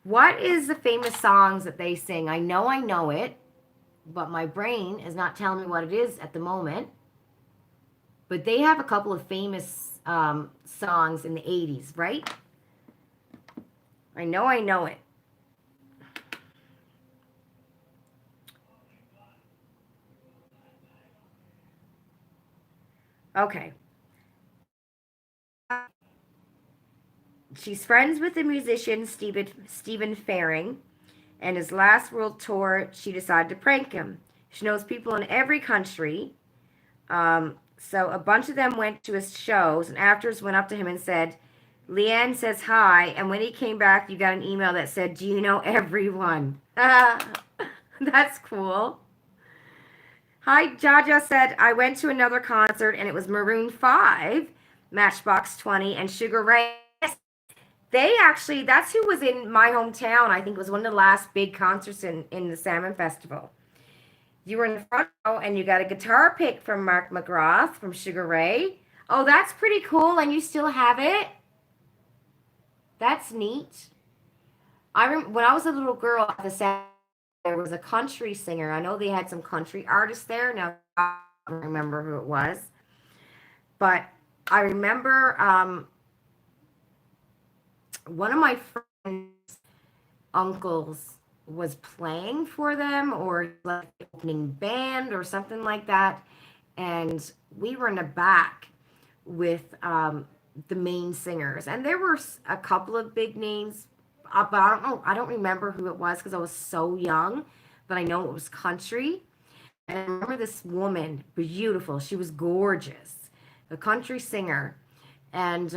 What is the famous songs that they sing? I know it, but my brain is not telling me what it is at the moment. But they have a couple of famous songs in the 80s, right? I know it. Okay. She's friends with the musician Stephen Faring, and his last world tour, she decided to prank him. She knows people in every country. So a bunch of them went to his shows, and afterwards went up to him and said, Leanne says hi, and when he came back, you got an email that said, do you know everyone? That's cool. Hi, Jaja said, I went to another concert, and it was Maroon 5, Matchbox 20, and Sugar Ray. They actually, that's who was in my hometown. I think it was one of the last big concerts in the Salmon Festival. You were in the front row and you got a guitar pick from Mark McGrath from Sugar Ray. Oh, that's pretty cool. And you still have it? That's neat. When I was a little girl at the Salmon, there was a country singer. I know they had some country artists there. Now, I don't remember who it was. But I remember one of my friends' uncles was playing for them, or like opening band or something like that, and we were in the back with the main singers, and there were a couple of big names, but I don't remember who it was because I was so young, but I know it was country. And I remember this woman, beautiful, she was gorgeous, a country singer, and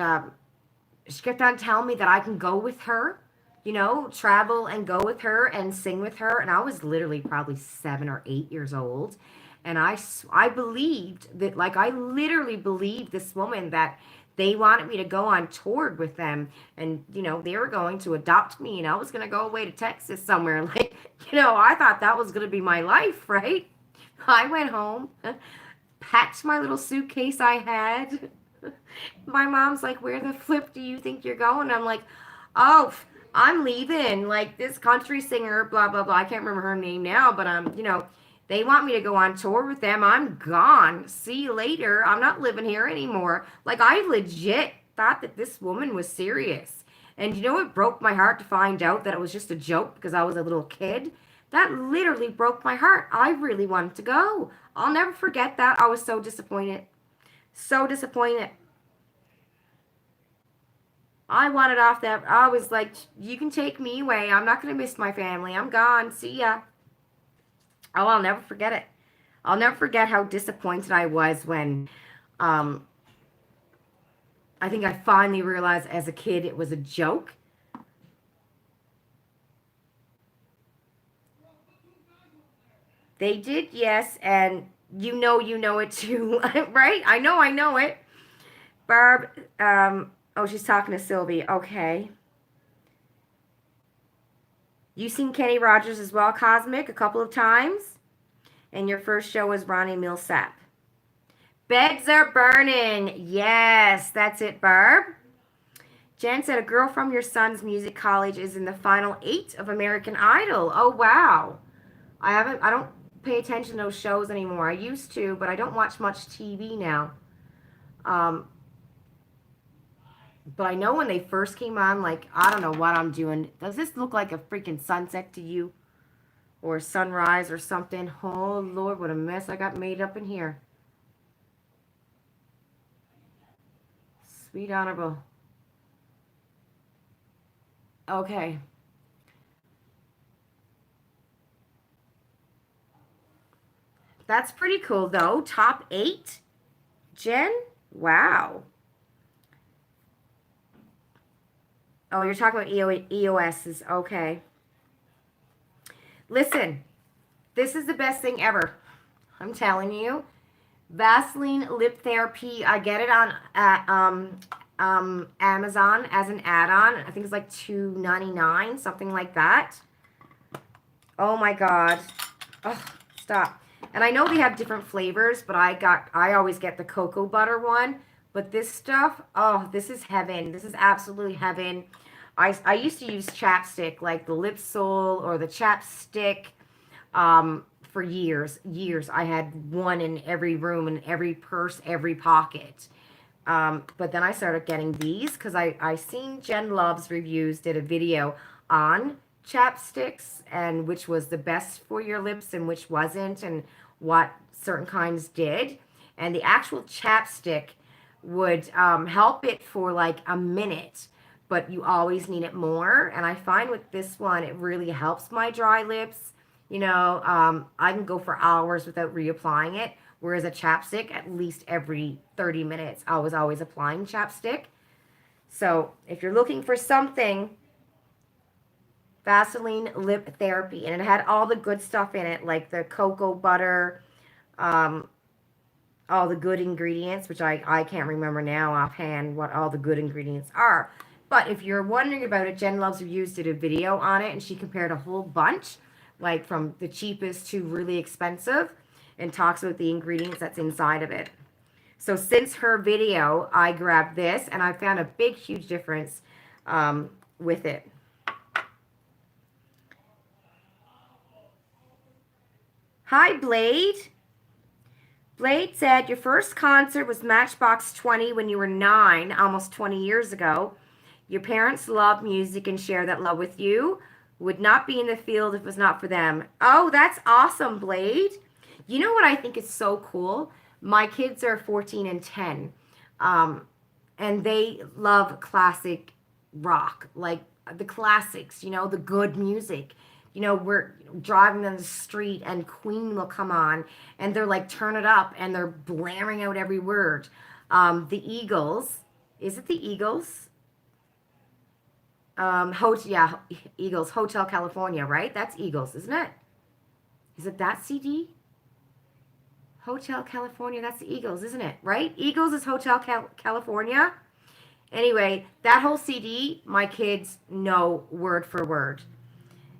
she kept on telling me that I can go with her, travel and go with her and sing with her. And I was literally probably 7 or 8 years old. And I believed that, like, I literally believed this woman that they wanted me to go on tour with them. And, they were going to adopt me and I was going to go away to Texas somewhere. Like, I thought that was going to be my life, right? I went home, packed my little suitcase I had. My mom's like, where the flip do you think you're going? I'm like, oh, I'm leaving. Like, this country singer, blah, blah, blah. I can't remember her name now, but, they want me to go on tour with them. I'm gone. See you later. I'm not living here anymore. Like, I legit thought that this woman was serious. And, it broke my heart to find out that it was just a joke because I was a little kid. That literally broke my heart. I really wanted to go. I'll never forget that. I was so disappointed. So disappointed. I wanted off that. I was like, you can take me away. I'm not going to miss my family. I'm gone. See ya. Oh, I'll never forget it. I'll never forget how disappointed I was when I think I finally realized as a kid it was a joke. They did, yes, and You know it too, right? I know it. Barb, oh, she's talking to Sylvie. Okay. You seen Kenny Rogers as well, Cosmic, a couple of times? And your first show was Ronnie Millsap. Beds are burning. Yes, that's it, Barb. Jen said a girl from your son's music college is in the final 8 of American Idol. Oh, wow. I don't pay attention to those shows anymore. I used to, but I don't watch much TV now. Um, but I know when they first came on, like, I don't know what I'm doing. Does this look like a freaking sunset to you? Or sunrise or something? Oh, Lord, what a mess I got made up in here. Sweet Honorable. Okay. That's pretty cool, though. Top 8? Jen? Wow. Oh, you're talking about EOS's. Okay. Listen, this is the best thing ever. I'm telling you. Vaseline Lip Therapy. I get it on Amazon as an add-on. I think it's like $2.99, something like that. Oh my God. Oh, stop. And I know they have different flavors, but I always get the cocoa butter one. But this stuff, oh, this is heaven. This is absolutely heaven. I used to use chapstick, like the Lip Soul or the chapstick, for years. I had one in every room, in every purse, every pocket. But then I started getting these because I seen Jen Love's reviews, did a video on chapsticks and which was the best for your lips and which wasn't, and what certain kinds did. And the actual chapstick would help it for like a minute, but you always need it more. And I find with this one, it really helps my dry lips. You know, I can go for hours without reapplying it, whereas a chapstick, at least every 30 minutes, I was always applying chapstick. So if you're looking for something, Vaseline Lip Therapy, and it had all the good stuff in it, like the cocoa butter, all the good ingredients, which I can't remember now offhand what all the good ingredients are. But if you're wondering about it, Jen Loves Reviews did a video on it, and she compared a whole bunch, like from the cheapest to really expensive, and talks about the ingredients that's inside of it. So since her video, I grabbed this, and I found a big, huge difference with it. Hi, Blade. Blade said, your first concert was Matchbox 20 when you were 9, almost 20 years ago. Your parents love music and share that love with you. Would not be in the field if it was not for them. Oh, that's awesome, Blade. You know what I think is so cool? My kids are 14 and 10, and they love classic rock, like the classics, you know, the good music. You know, we're driving down the street and Queen will come on and they're like, turn it up, and they're blaring out every word. The Eagles, is it the Eagles? Yeah, Eagles, Hotel California, right? That's Eagles, isn't it? Is it that CD? Hotel California, that's the Eagles, isn't it? Right? Eagles is Hotel California. Anyway, that whole CD, my kids know word for word.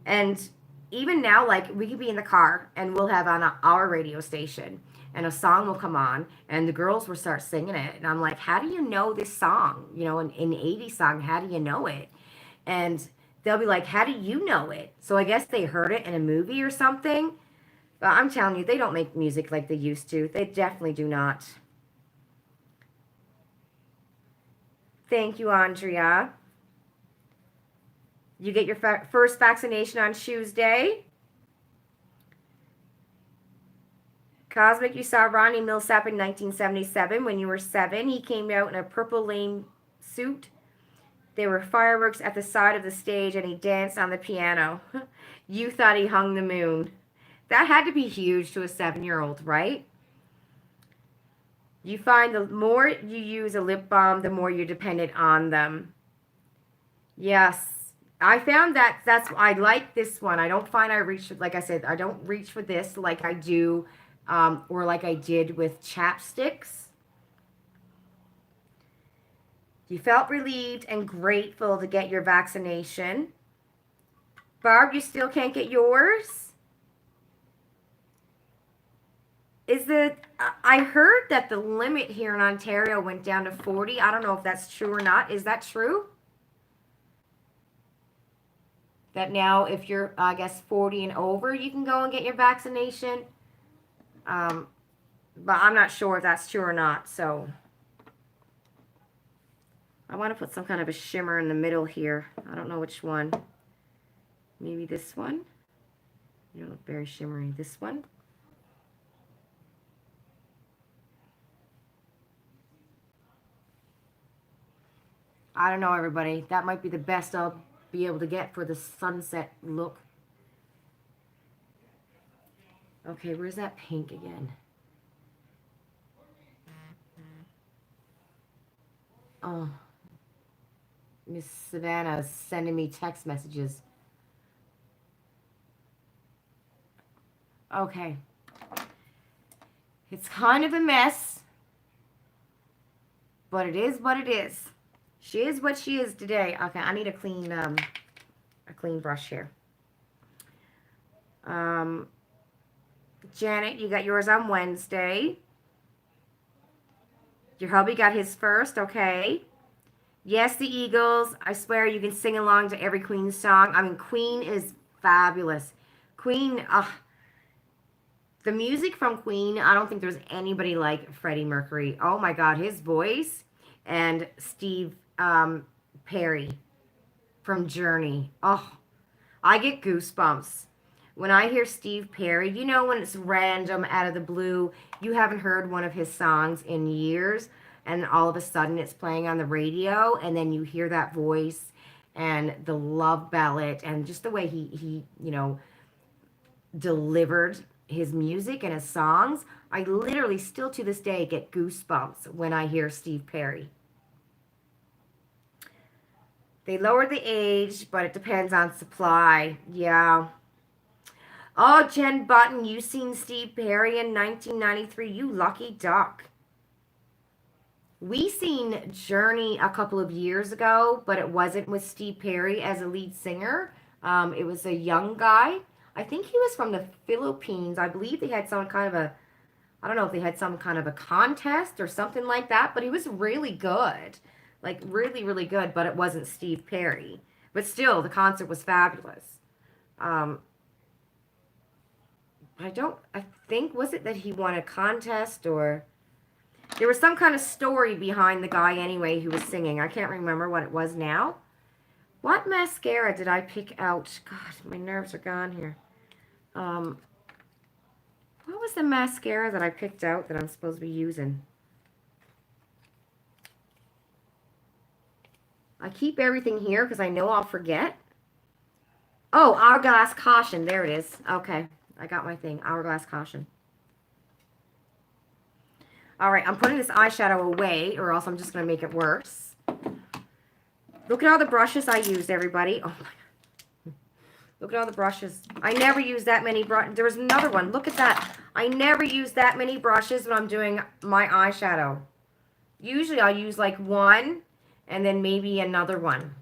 And even now, like, we could be in the car and we'll have on our radio station and a song will come on and the girls will start singing it. And I'm like, how do you know this song? You know, an 80s song, how do you know it? And they'll be like, how do you know it? So I guess they heard it in a movie or something. But I'm telling you, they don't make music like they used to. They definitely do not. Thank you, Andrea. You get your first vaccination on Tuesday. Cosmic, you saw Ronnie Millsap in 1977 when you were 7. He came out in a purple lane suit. There were fireworks at the side of the stage and he danced on the piano. You thought he hung the moon. That had to be huge to a 7-year-old, right? You find the more you use a lip balm, the more you're dependent on them. Yes. I found I like this one. I don't find I reach, like I said, I don't reach for this like I do or like I did with chapsticks. You felt relieved and grateful to get your vaccination. Barb, you still can't get yours? I heard that the limit here in Ontario went down to 40. I don't know if that's true or not. Is that true? That now if you're, I guess, 40 and over, you can go and get your vaccination. But I'm not sure if that's true or not, so I want to put some kind of a shimmer in the middle here. I don't know which one. Maybe this one. You don't look very shimmery. This one. I don't know, everybody. That might be the best I'll be able to get for the sunset look. Okay, where's that pink again? Oh, Miss Savannah is sending me text messages. Okay. It's kind of a mess, but it is what it is. She is what she is today. Okay, I need a clean brush here. Janet, you got yours on Wednesday. Your hubby got his first, okay. Yes, the Eagles. I swear you can sing along to every Queen song. I mean, Queen is fabulous. Queen, the music from Queen, I don't think there's anybody like Freddie Mercury. Oh my God, his voice. And Steve Perry from Journey. Oh, I get goosebumps. When I hear Steve Perry, you know when it's random out of the blue, you haven't heard one of his songs in years, and all of a sudden it's playing on the radio, and then you hear that voice and the love ballad and just the way he you know, delivered his music and his songs. I literally still to this day get goosebumps when I hear Steve Perry. They lowered the age, but it depends on supply. Yeah. Oh, Jen Button, you seen Steve Perry in 1993. You lucky duck. We seen Journey a couple of years ago, but it wasn't with Steve Perry as a lead singer. It was a young guy. I think he was from the Philippines. I believe they had some kind of a, I don't know if they had some kind of a contest or something like that, but he was really good. Like, really, really good, but it wasn't Steve Perry. But still, the concert was fabulous. I think, was it that he won a contest, or there was some kind of story behind the guy anyway who was singing. I can't remember what it was now. What mascara did I pick out? God, my nerves are gone here. What was the mascara that I picked out that I'm supposed to be using? I keep everything here because I know I'll forget. Oh, Hourglass Caution. There it is. Okay. I got my thing. Hourglass Caution. All right. I'm putting this eyeshadow away or else I'm just going to make it worse. Look at all the brushes I used, everybody. Oh, my God. Look at all the brushes. I never use that many brushes. There was another one. Look at that. I never use that many brushes when I'm doing my eyeshadow. Usually I'll use like one and then maybe another one.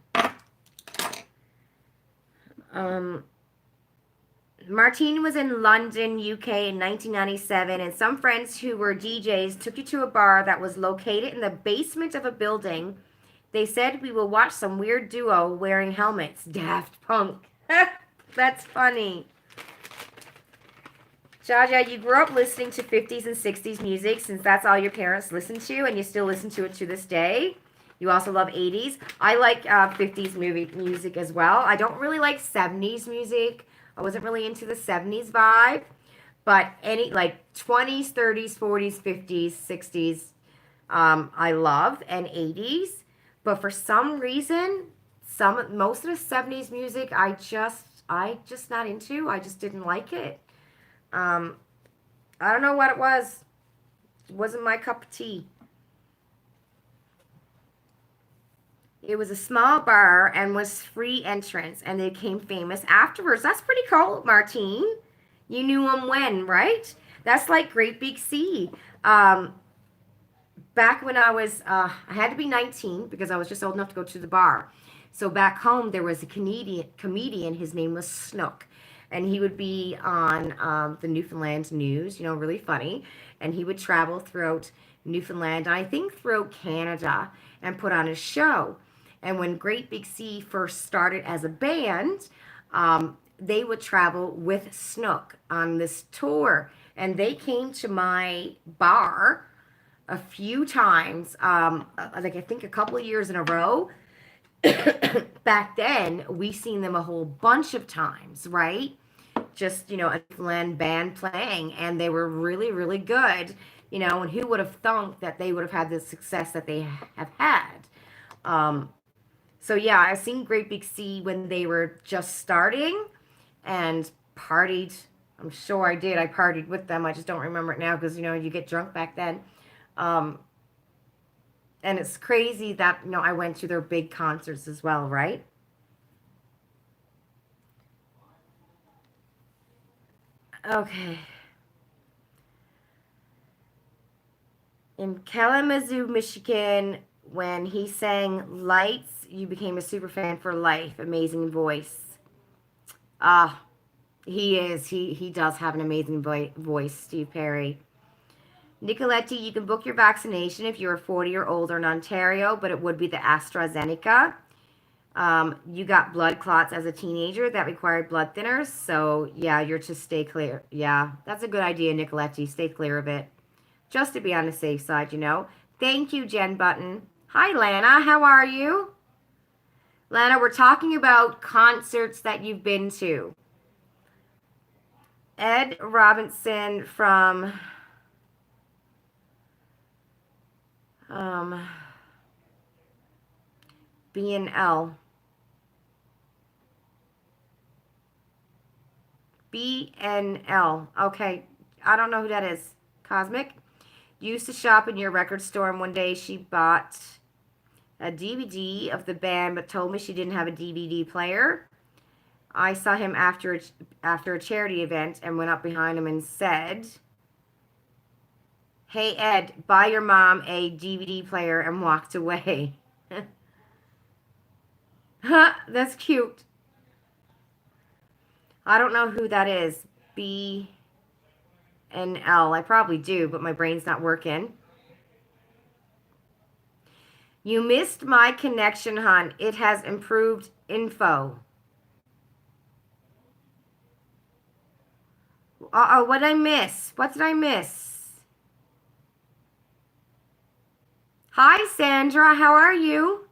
Martine was in London, UK in 1997, and some friends who were DJs took you to a bar that was located in the basement of a building. They said, we will watch some weird duo wearing helmets. Daft Punk. That's funny. Jaja, you grew up listening to 50s and 60s music since that's all your parents listened to, and you still listen to it to this day. You also love 80s. I like 50s music as well. I don't really like 70s music. I wasn't really into the 70s vibe. But any, like 20s, 30s, 40s, 50s, 60s, I love, and 80s. But for some reason, most of the 70s music, I just not into. I just didn't like it. I don't know what it was. It wasn't my cup of tea. It was a small bar and was free entrance, and they became famous afterwards. That's pretty cool, Martine. You knew them when, right? That's like Great Big Sea. Back when I had to be 19 because I was just old enough to go to the bar. So back home, there was a comedian. His name was Snook. And he would be on the Newfoundland news, really funny. And he would travel throughout Newfoundland, and I think throughout Canada, and put on a show. And when Great Big Sea first started as a band, they would travel with Snook on this tour. And they came to my bar a few times, like I think a couple of years in a row. Back then, we seen them a whole bunch of times, right? Just, a Newfoundland band playing, and they were really, really good, and who would have thunk that they would have had the success that they have had? So yeah, I've seen Great Big Sea when they were just starting and partied. I'm sure I did. I partied with them. I just don't remember it now because, you get drunk back then. Um, and it's crazy that, I went to their big concerts as well, right? Okay. In Kalamazoo, Michigan, when he sang Lights, you became a super fan for life. Amazing voice. Ah, he is. He does have an amazing voice, Steve Perry. Nicoletti, you can book your vaccination if you're 40 or older in Ontario, but it would be the AstraZeneca. You got blood clots as a teenager that required blood thinners, so yeah, you're to stay clear. Yeah, that's a good idea, Nicoletti. Stay clear of it. Just to be on the safe side. Thank you, Jen Button. Hi, Lana. How are you? Lana, we're talking about concerts that you've been to. Ed Robinson from um, B&L. B&L. Okay. I don't know who that is. Cosmic. Used to shop in your record store, and one day she bought a DVD of the band but told me she didn't have a DVD player. I saw him after a charity event and went up behind him and said, "Hey Ed, buy your mom a DVD player," and walked away. That's cute. I don't know who that is. B&L. I probably do, but my brain's not working. You missed my connection, hon. It has improved info. Uh-oh, what did I miss? What did I miss? Hi, Sandra. How are you?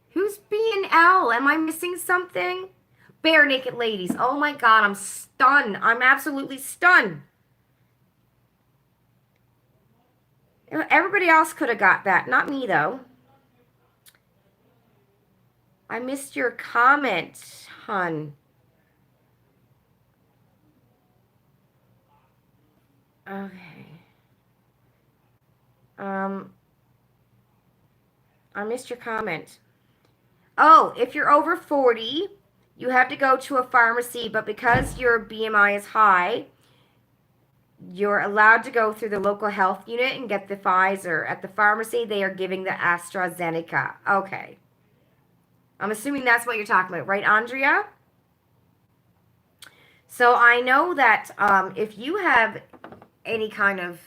Who's B&L? Am I missing something? Bare Naked Ladies. Oh my God, I'm stunned. I'm absolutely stunned. Everybody else could have got that. Not me, though. I missed your comment, hun. Okay. I missed your comment. Oh, if you're over 40, you have to go to a pharmacy, but because your BMI is high, you're allowed to go through the local health unit and get the Pfizer. At the pharmacy, they are giving the AstraZeneca. Okay. I'm assuming that's what you're talking about, right, Andrea? So I know that if you have any kind of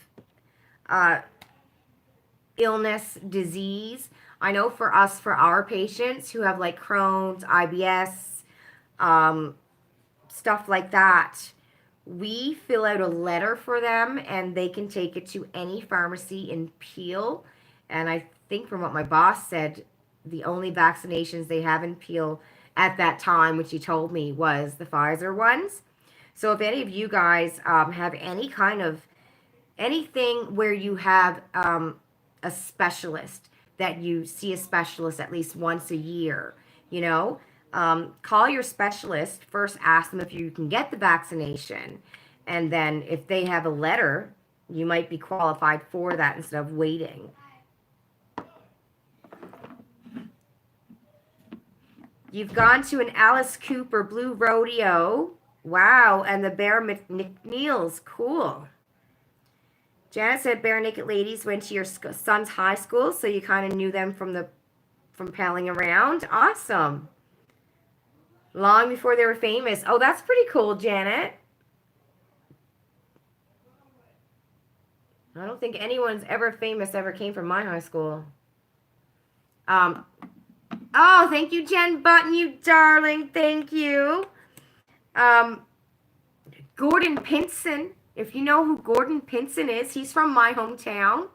illness, disease, I know for us, for our patients who have like Crohn's, IBS, stuff like that, we fill out a letter for them and they can take it to any pharmacy in Peel. And I think from what my boss said, the only vaccinations they have in Peel at that time, which he told me, was the Pfizer ones. So if any of you guys have any kind of anything where you have a specialist, that you see a specialist at least once a year, call your specialist. First, ask them if you can get the vaccination. And then if they have a letter, you might be qualified for that instead of waiting. You've gone to an Alice Cooper Blue Rodeo. Wow, and the Bare McNeils, cool. Janet said Bare Naked Ladies went to your son's high school, so you kind of knew them from palling around. Awesome. Long before they were famous. Oh, that's pretty cool, Janet. I don't think anyone's ever famous ever came from my high school. Oh, thank you, Jen Button, you darling. Thank you. Gordon Pinson. If you know who Gordon Pinson is, he's from my hometown.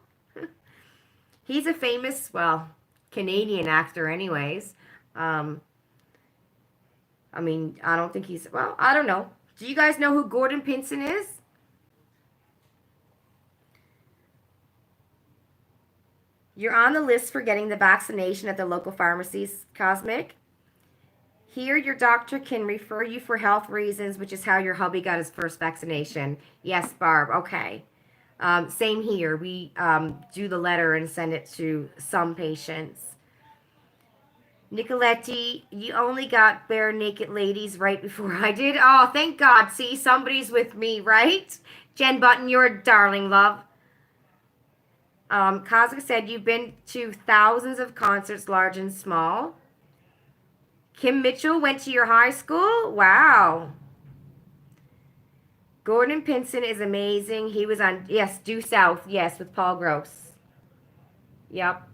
He's a famous, well, Canadian actor anyways. I mean, I don't think he's, well, I don't know. Do you guys know who Gordon Pinson is? You're on the list for getting the vaccination at the local pharmacies, Cosmic. Here, your doctor can refer you for health reasons, which is how your hubby got his first vaccination. Yes, Barb. Okay. Same here. We do the letter and send it to some patients. Nicoletti, you only got Bare Naked Ladies right before I did. Oh, thank God. See, somebody's with me, right? Jen Button, you're a darling, love. Cosmic said you've been to thousands of concerts, large and small. Kim Mitchell went to your high school? Wow. Gordon Pinson is amazing. He was on, yes, Due South, yes, with Paul Gross. Yep.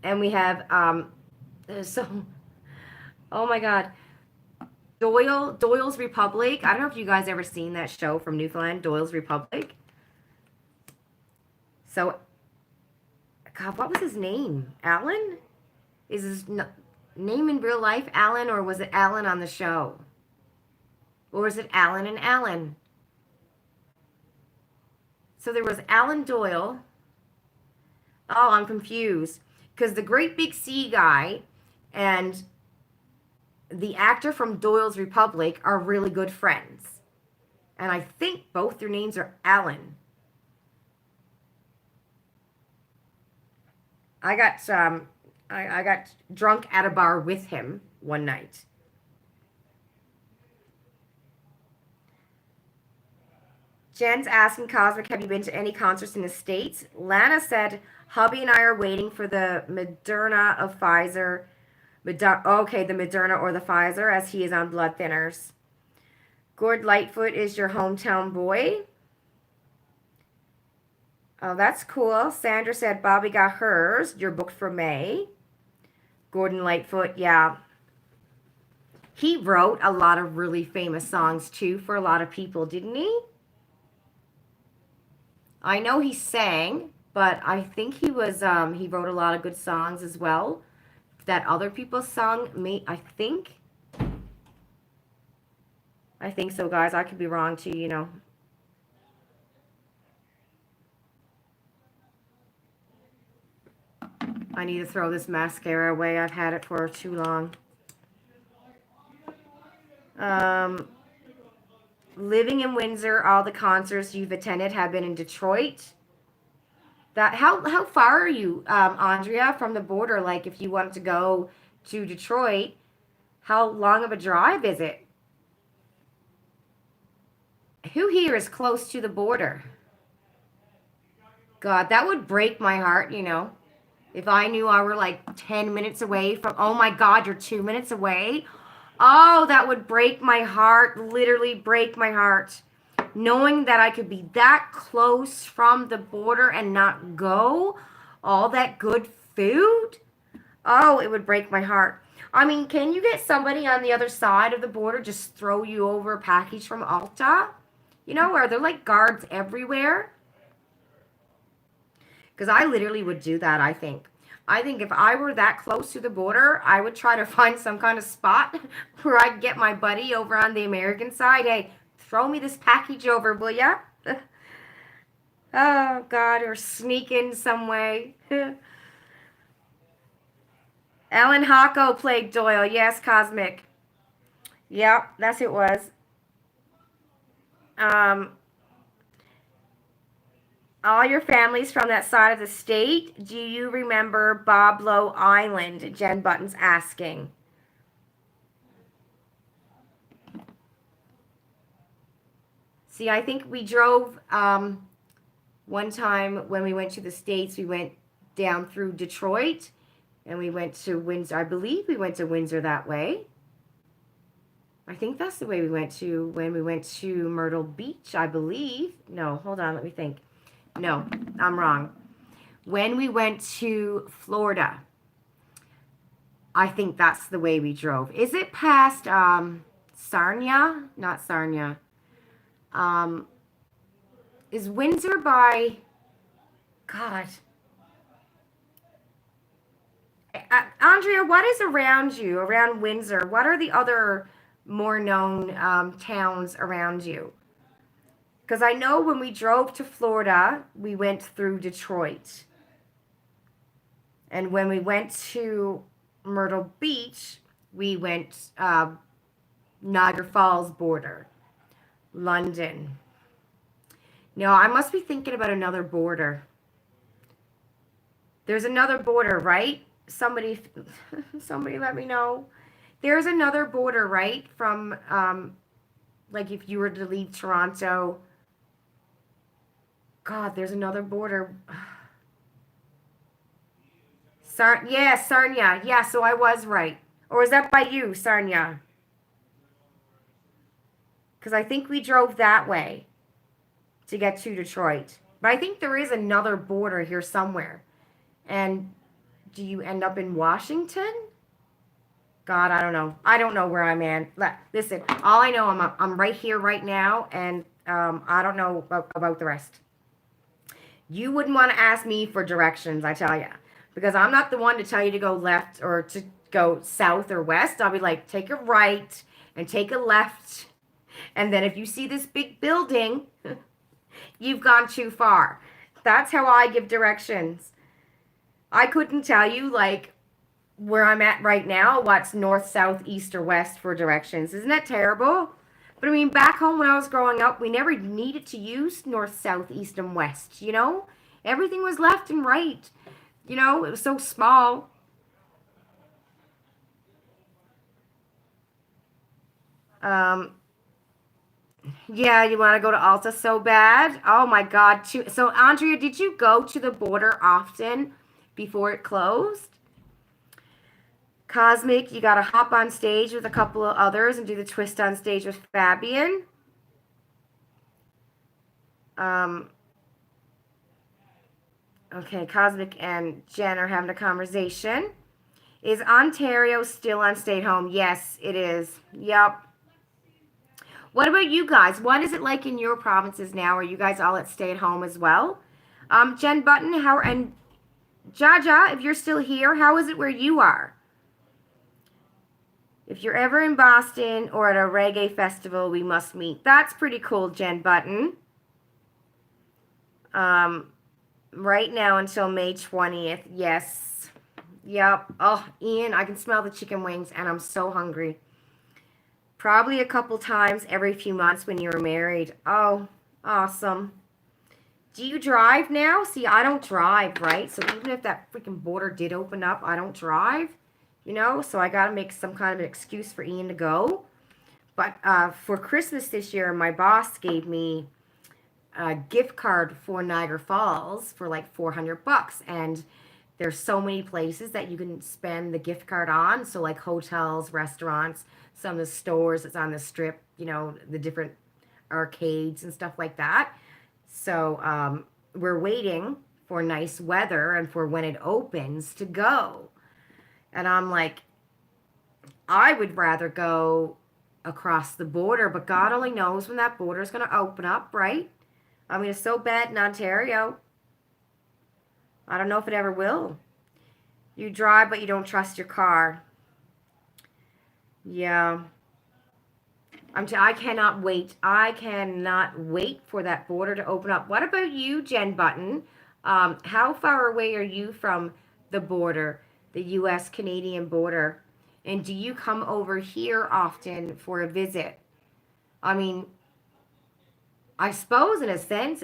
And we have, so, oh my God. Doyle's Republic. I don't know if you guys ever seen that show from Newfoundland, Doyle's Republic. So, God, what was his name? Alan? Is his name in real life Alan, or was it Alan on the show? Or is it Alan and Alan? So there was Alan Doyle. Oh, I'm confused. Because the Great Big Sea guy and the actor from Doyle's Republic are really good friends. And I think both their names are Alan. I got drunk at a bar with him one night. Jen's asking Cosmic, have you been to any concerts in the States? Lana said, hubby and I are waiting for the Moderna of Pfizer. Okay, the Moderna or the Pfizer, as he is on blood thinners. Gord Lightfoot is your hometown boy. Oh, that's cool. Sandra said Bobby got hers. You're booked for May. Gordon Lightfoot, yeah. He wrote a lot of really famous songs, too, for a lot of people, didn't he? I know he sang, but I think he was, he wrote a lot of good songs as well that other people sung. I think so, guys. I could be wrong, too, you know. I need to throw this mascara away. I've had it for too long. Living in Windsor, all the concerts you've attended have been in Detroit. How far are you, Andrea, from the border? Like, if you wanted to go to Detroit, how long of a drive is it? Who here is close to the border? God, that would break my heart, you know. If I knew I were like 10 minutes away from, oh my God, you're 2 minutes away. Oh, that would break my heart, literally break my heart. Knowing that I could be that close from the border and not go, all that good food. Oh, it would break my heart. I mean, can you get somebody on the other side of the border just throw you over a package from Alta? You know, are there like guards everywhere? Because I literally would do that, I think. I think if I were that close to the border, I would try to find some kind of spot where I'd get my buddy over on the American side. Hey, throw me this package over, will ya? Oh, God, or sneak in some way. Alan Hocko played Doyle. Yes, Cosmic. Yep, that's who it was. All your families from that side of the state. Do you remember Boblo Island? Jen Button's asking. See, I think we drove one time when we went to the States, we went down through Detroit and we went to Windsor. I believe we went to Windsor that way. I think that's the way we went to when we went to Myrtle Beach, I believe. No, hold on, let me think. No, I'm wrong. When we went to Florida, I think that's the way we drove. Is it past Sarnia? Not Sarnia. Is Windsor by, God. Andrea, what is around you, around Windsor? What are the other more known towns around you? Because I know when we drove to Florida, we went through Detroit. And when we went to Myrtle Beach, we went Niagara Falls border, London. No, I must be thinking about another border. There's another border, right? Somebody let me know. There's another border, right? From, like if you were to leave Toronto. God, there's another border. Sarnia. Yeah, so I was right. Or is that by you, Sarnia? Because I think we drove that way to get to Detroit. But I think there is another border here somewhere. And do you end up in Washington? God, I don't know. I don't know where I'm at. Listen, all I know, I'm right here right now, and I don't know about the rest. You wouldn't want to ask me for directions, I tell you. Because I'm not the one to tell you to go left or to go south or west. I'll be like, take a right and take a left. And then if you see this big building, you've gone too far. That's how I give directions. I couldn't tell you, like, where I'm at right now, what's north, south, east, or west for directions. Isn't that terrible? But I mean, back home when I was growing up, we never needed to use north, south, east, and west, you know? Everything was left and right. You know, it was so small. Yeah, you want to go to Alta so bad? Oh my God. So, Andrea, did you go to the border often before it closed? Cosmic, you got to hop on stage with a couple of others and do the twist on stage with Fabian. Okay, Cosmic and Jen are having a conversation. Is Ontario still on stay-at-home? Yes, it is. Yep. What about you guys? What is it like in your provinces now? Are you guys all at stay-at-home as well? Jen Button, and Jaja, if you're still here, how is it where you are? If you're ever in Boston or at a reggae festival, we must meet. That's pretty cool, Jen Button. Right now until May 20th. Yes. Yep. Oh, Ian, I can smell the chicken wings and I'm so hungry. Probably a couple times every few months when you were married. Oh, awesome. Do you drive now? See, I don't drive, right? So even if that freaking border did open up, I don't drive, you know? So I got to make some kind of an excuse for Ian to go. But for Christmas this year, my boss gave me a gift card for Niagara Falls for like $400. And there's so many places that you can spend the gift card on. So like hotels, restaurants, some of the stores that's on the strip, you know, the different arcades and stuff like that. So we're waiting for nice weather and for when it opens to go. And I'm like, I would rather go across the border, but God only knows when that border is going to open up, right? I mean, it's so bad in Ontario. I don't know if it ever will. You drive, but you don't trust your car. Yeah. I cannot wait. I cannot wait for that border to open up. What about you, Jen Button? How far away are you from the border, the U.S.-Canadian border? And do you come over here often for a visit? I mean, I suppose in a sense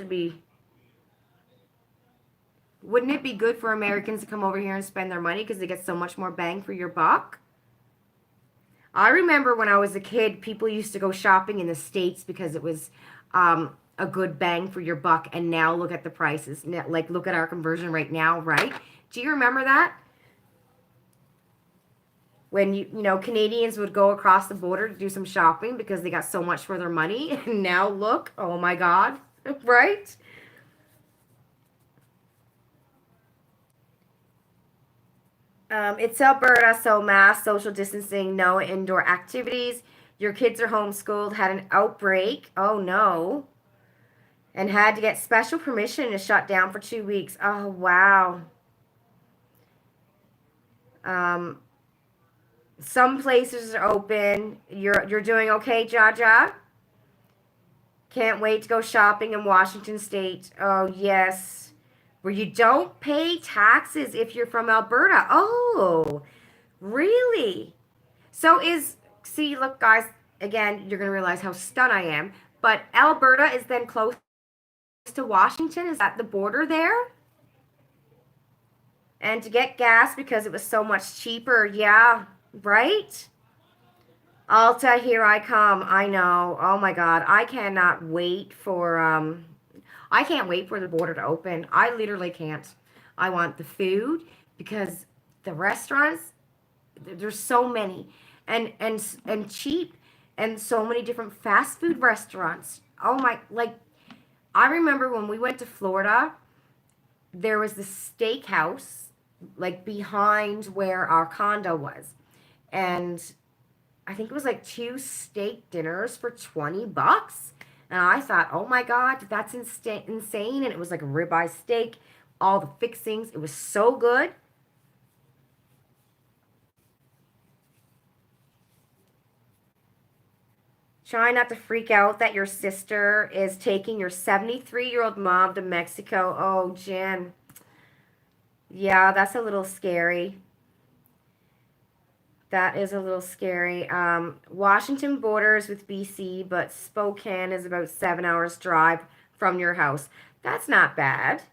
wouldn't it be good for Americans to come over here and spend their money because they get so much more bang for your buck? I remember when I was a kid, people used to go shopping in the States because it was a good bang for your buck. And now look at the prices. Now, like, look at our conversion right now, right? Do you remember that? When Canadians would go across the border to do some shopping because they got so much for their money. And now look, oh my God, right? It's Alberta, so mass social distancing, no indoor activities. Your kids are homeschooled, had an outbreak. Oh no. And had to get special permission to shut down for 2 weeks. Oh wow. Um, some places are open. You're doing okay, Jaja? Can't wait to go shopping in Washington State. Oh yes. Where you don't pay taxes if you're from Alberta. Oh, really? So see, look, guys, again, you're going to realize how stunned I am. But Alberta is then close to Washington. Is that the border there? And to get gas because it was so much cheaper. Yeah, right? Alta, here I come. I know. Oh my God. I cannot wait for, I can't wait for the border to open. I literally can't. I want the food because the restaurants, there's so many and cheap and so many different fast food restaurants. Oh my, like I remember when we went to Florida, there was this steakhouse like behind where our condo was. And I think it was like 2 steak dinners for $20. And I thought, oh my God, that's insane. And it was like a ribeye steak, all the fixings. It was so good. Try not to freak out that your sister is taking your 73-year-old mom to Mexico. Oh, Jen. Yeah, that's a little scary. That is a little scary. Washington borders with BC, but Spokane is about 7 hours drive from your house. That's not bad.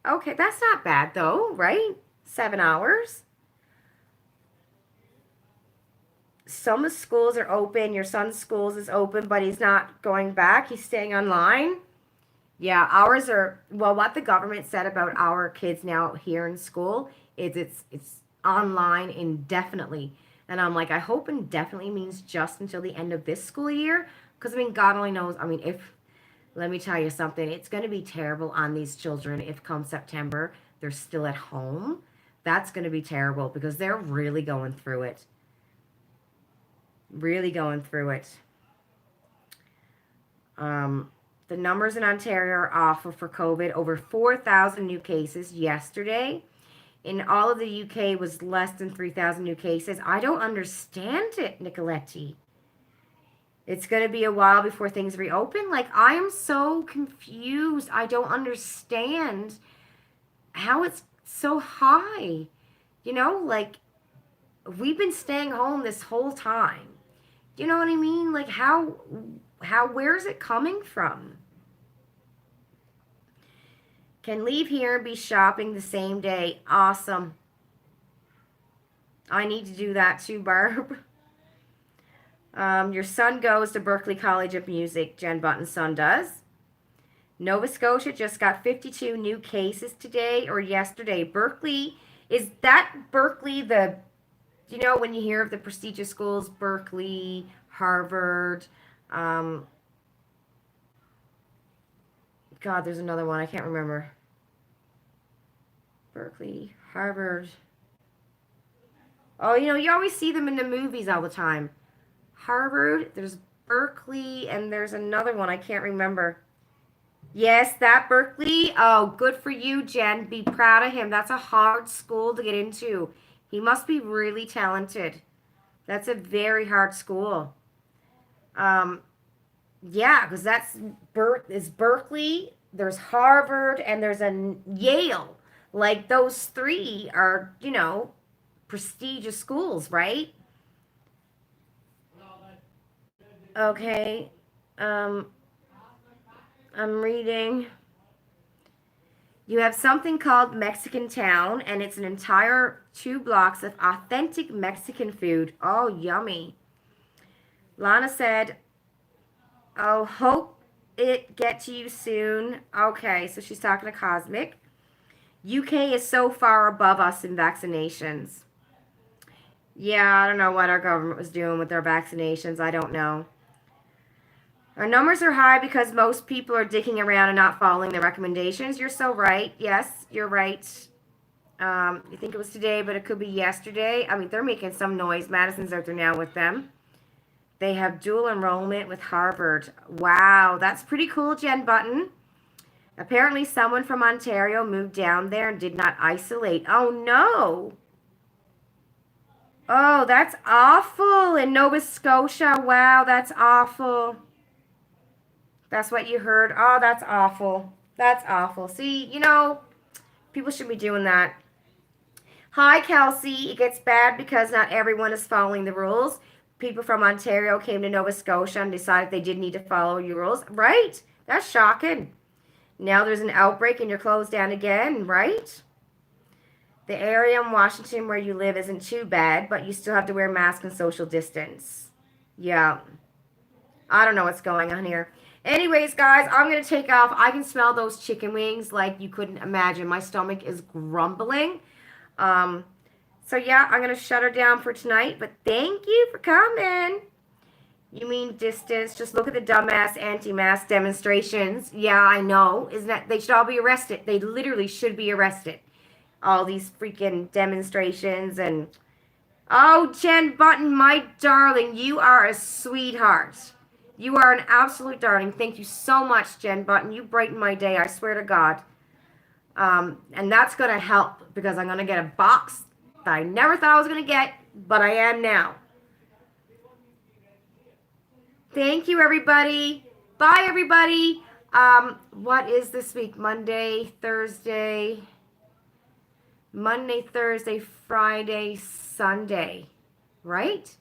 Okay, that's not bad though, right? 7 hours. Some schools are open. Your son's schools is open, but he's not going back. He's staying online. Yeah, ours are, well, what the government said about our kids now here in school is it's online indefinitely. And I'm like, I hope indefinitely means just until the end of this school year. Because, I mean, God only knows. I mean, let me tell you something. It's going to be terrible on these children if come September they're still at home. That's going to be terrible because they're really going through it. Really going through it. The numbers in Ontario are awful for COVID. Over 4,000 new cases yesterday. In all of the UK was less than 3,000 new cases. I don't understand it, Nicoletti. It's going to be a while before things reopen. Like, I am so confused. I don't understand how it's so high. You know, like, we've been staying home this whole time. You know what I mean? Like, where is it coming from? Can leave here and be shopping the same day. Awesome. I need to do that too, Barb. Your son goes to Berkeley College of Music. Jen Button's son does. Nova Scotia just got 52 new cases today or yesterday. Berkeley, is that Berkeley when you hear of the prestigious schools, Berkeley, Harvard, God, there's another one. I can't remember. Berkeley, Harvard. Oh, you always see them in the movies all the time. Harvard, there's Berkeley, and there's another one. I can't remember. Yes, that Berkeley. Oh, good for you, Jen. Be proud of him. That's a hard school to get into. He must be really talented. That's a very hard school. Yeah, because is Berkeley, there's Harvard, and there's a Yale. Like, those three are, prestigious schools, right? Okay. I'm reading. You have something called Mexican Town, and it's an entire 2 blocks of authentic Mexican food. Oh, yummy. Lana said, oh, hope it get to you soon? Okay, so she's talking to Cosmic. UK is so far above us in vaccinations. Yeah, I don't know what our government was doing with their vaccinations. I don't know. Our numbers are high because most people are dicking around and not following the recommendations. You're so right. Yes, you're right. You think it was today, but it could be yesterday. I mean, they're making some noise. Madison's out there now with them. They have dual enrollment with Harvard. Wow, that's pretty cool, Jen Button. Apparently, someone from Ontario moved down there and did not isolate. Oh, no. Oh, that's awful. In Nova Scotia. Wow, that's awful. That's what you heard. Oh, that's awful. That's awful. See, people should be doing that. Hi, Kelsey. It gets bad because not everyone is following the rules. People from Ontario came to Nova Scotia and decided they did need to follow your rules. Right? That's shocking. Now there's an outbreak and you're closed down again, right? The area in Washington where you live isn't too bad, but you still have to wear a mask and social distance. Yeah. I don't know what's going on here. Anyways, guys, I'm going to take off. I can smell those chicken wings like you couldn't imagine. My stomach is grumbling. So yeah, I'm going to shut her down for tonight, but thank you for coming. You mean distance? Just look at the dumbass anti-mask demonstrations. Yeah, I know. Isn't that, they should all be arrested. They literally should be arrested. All these freaking demonstrations and, oh, Jen Button, my darling, you are a sweetheart. You are an absolute darling. Thank you so much, Jen Button. You brighten my day, I swear to God. And that's going to help because I'm going to get a box that I never thought I was going to get, but I am now. Thank you, everybody. Bye, everybody. What is this week? Monday, Thursday, Friday, Sunday, right?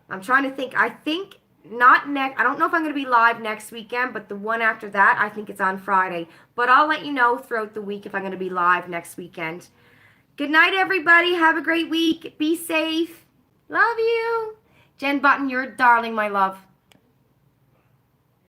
I'm trying to think. I think not next. I don't know if I'm going to be live next weekend, but the one after that, I think it's on Friday. But I'll let you know throughout the week if I'm going to be live next weekend. Good night, everybody. Have a great week. Be safe. Love you. Jen Button, you're a darling, my love.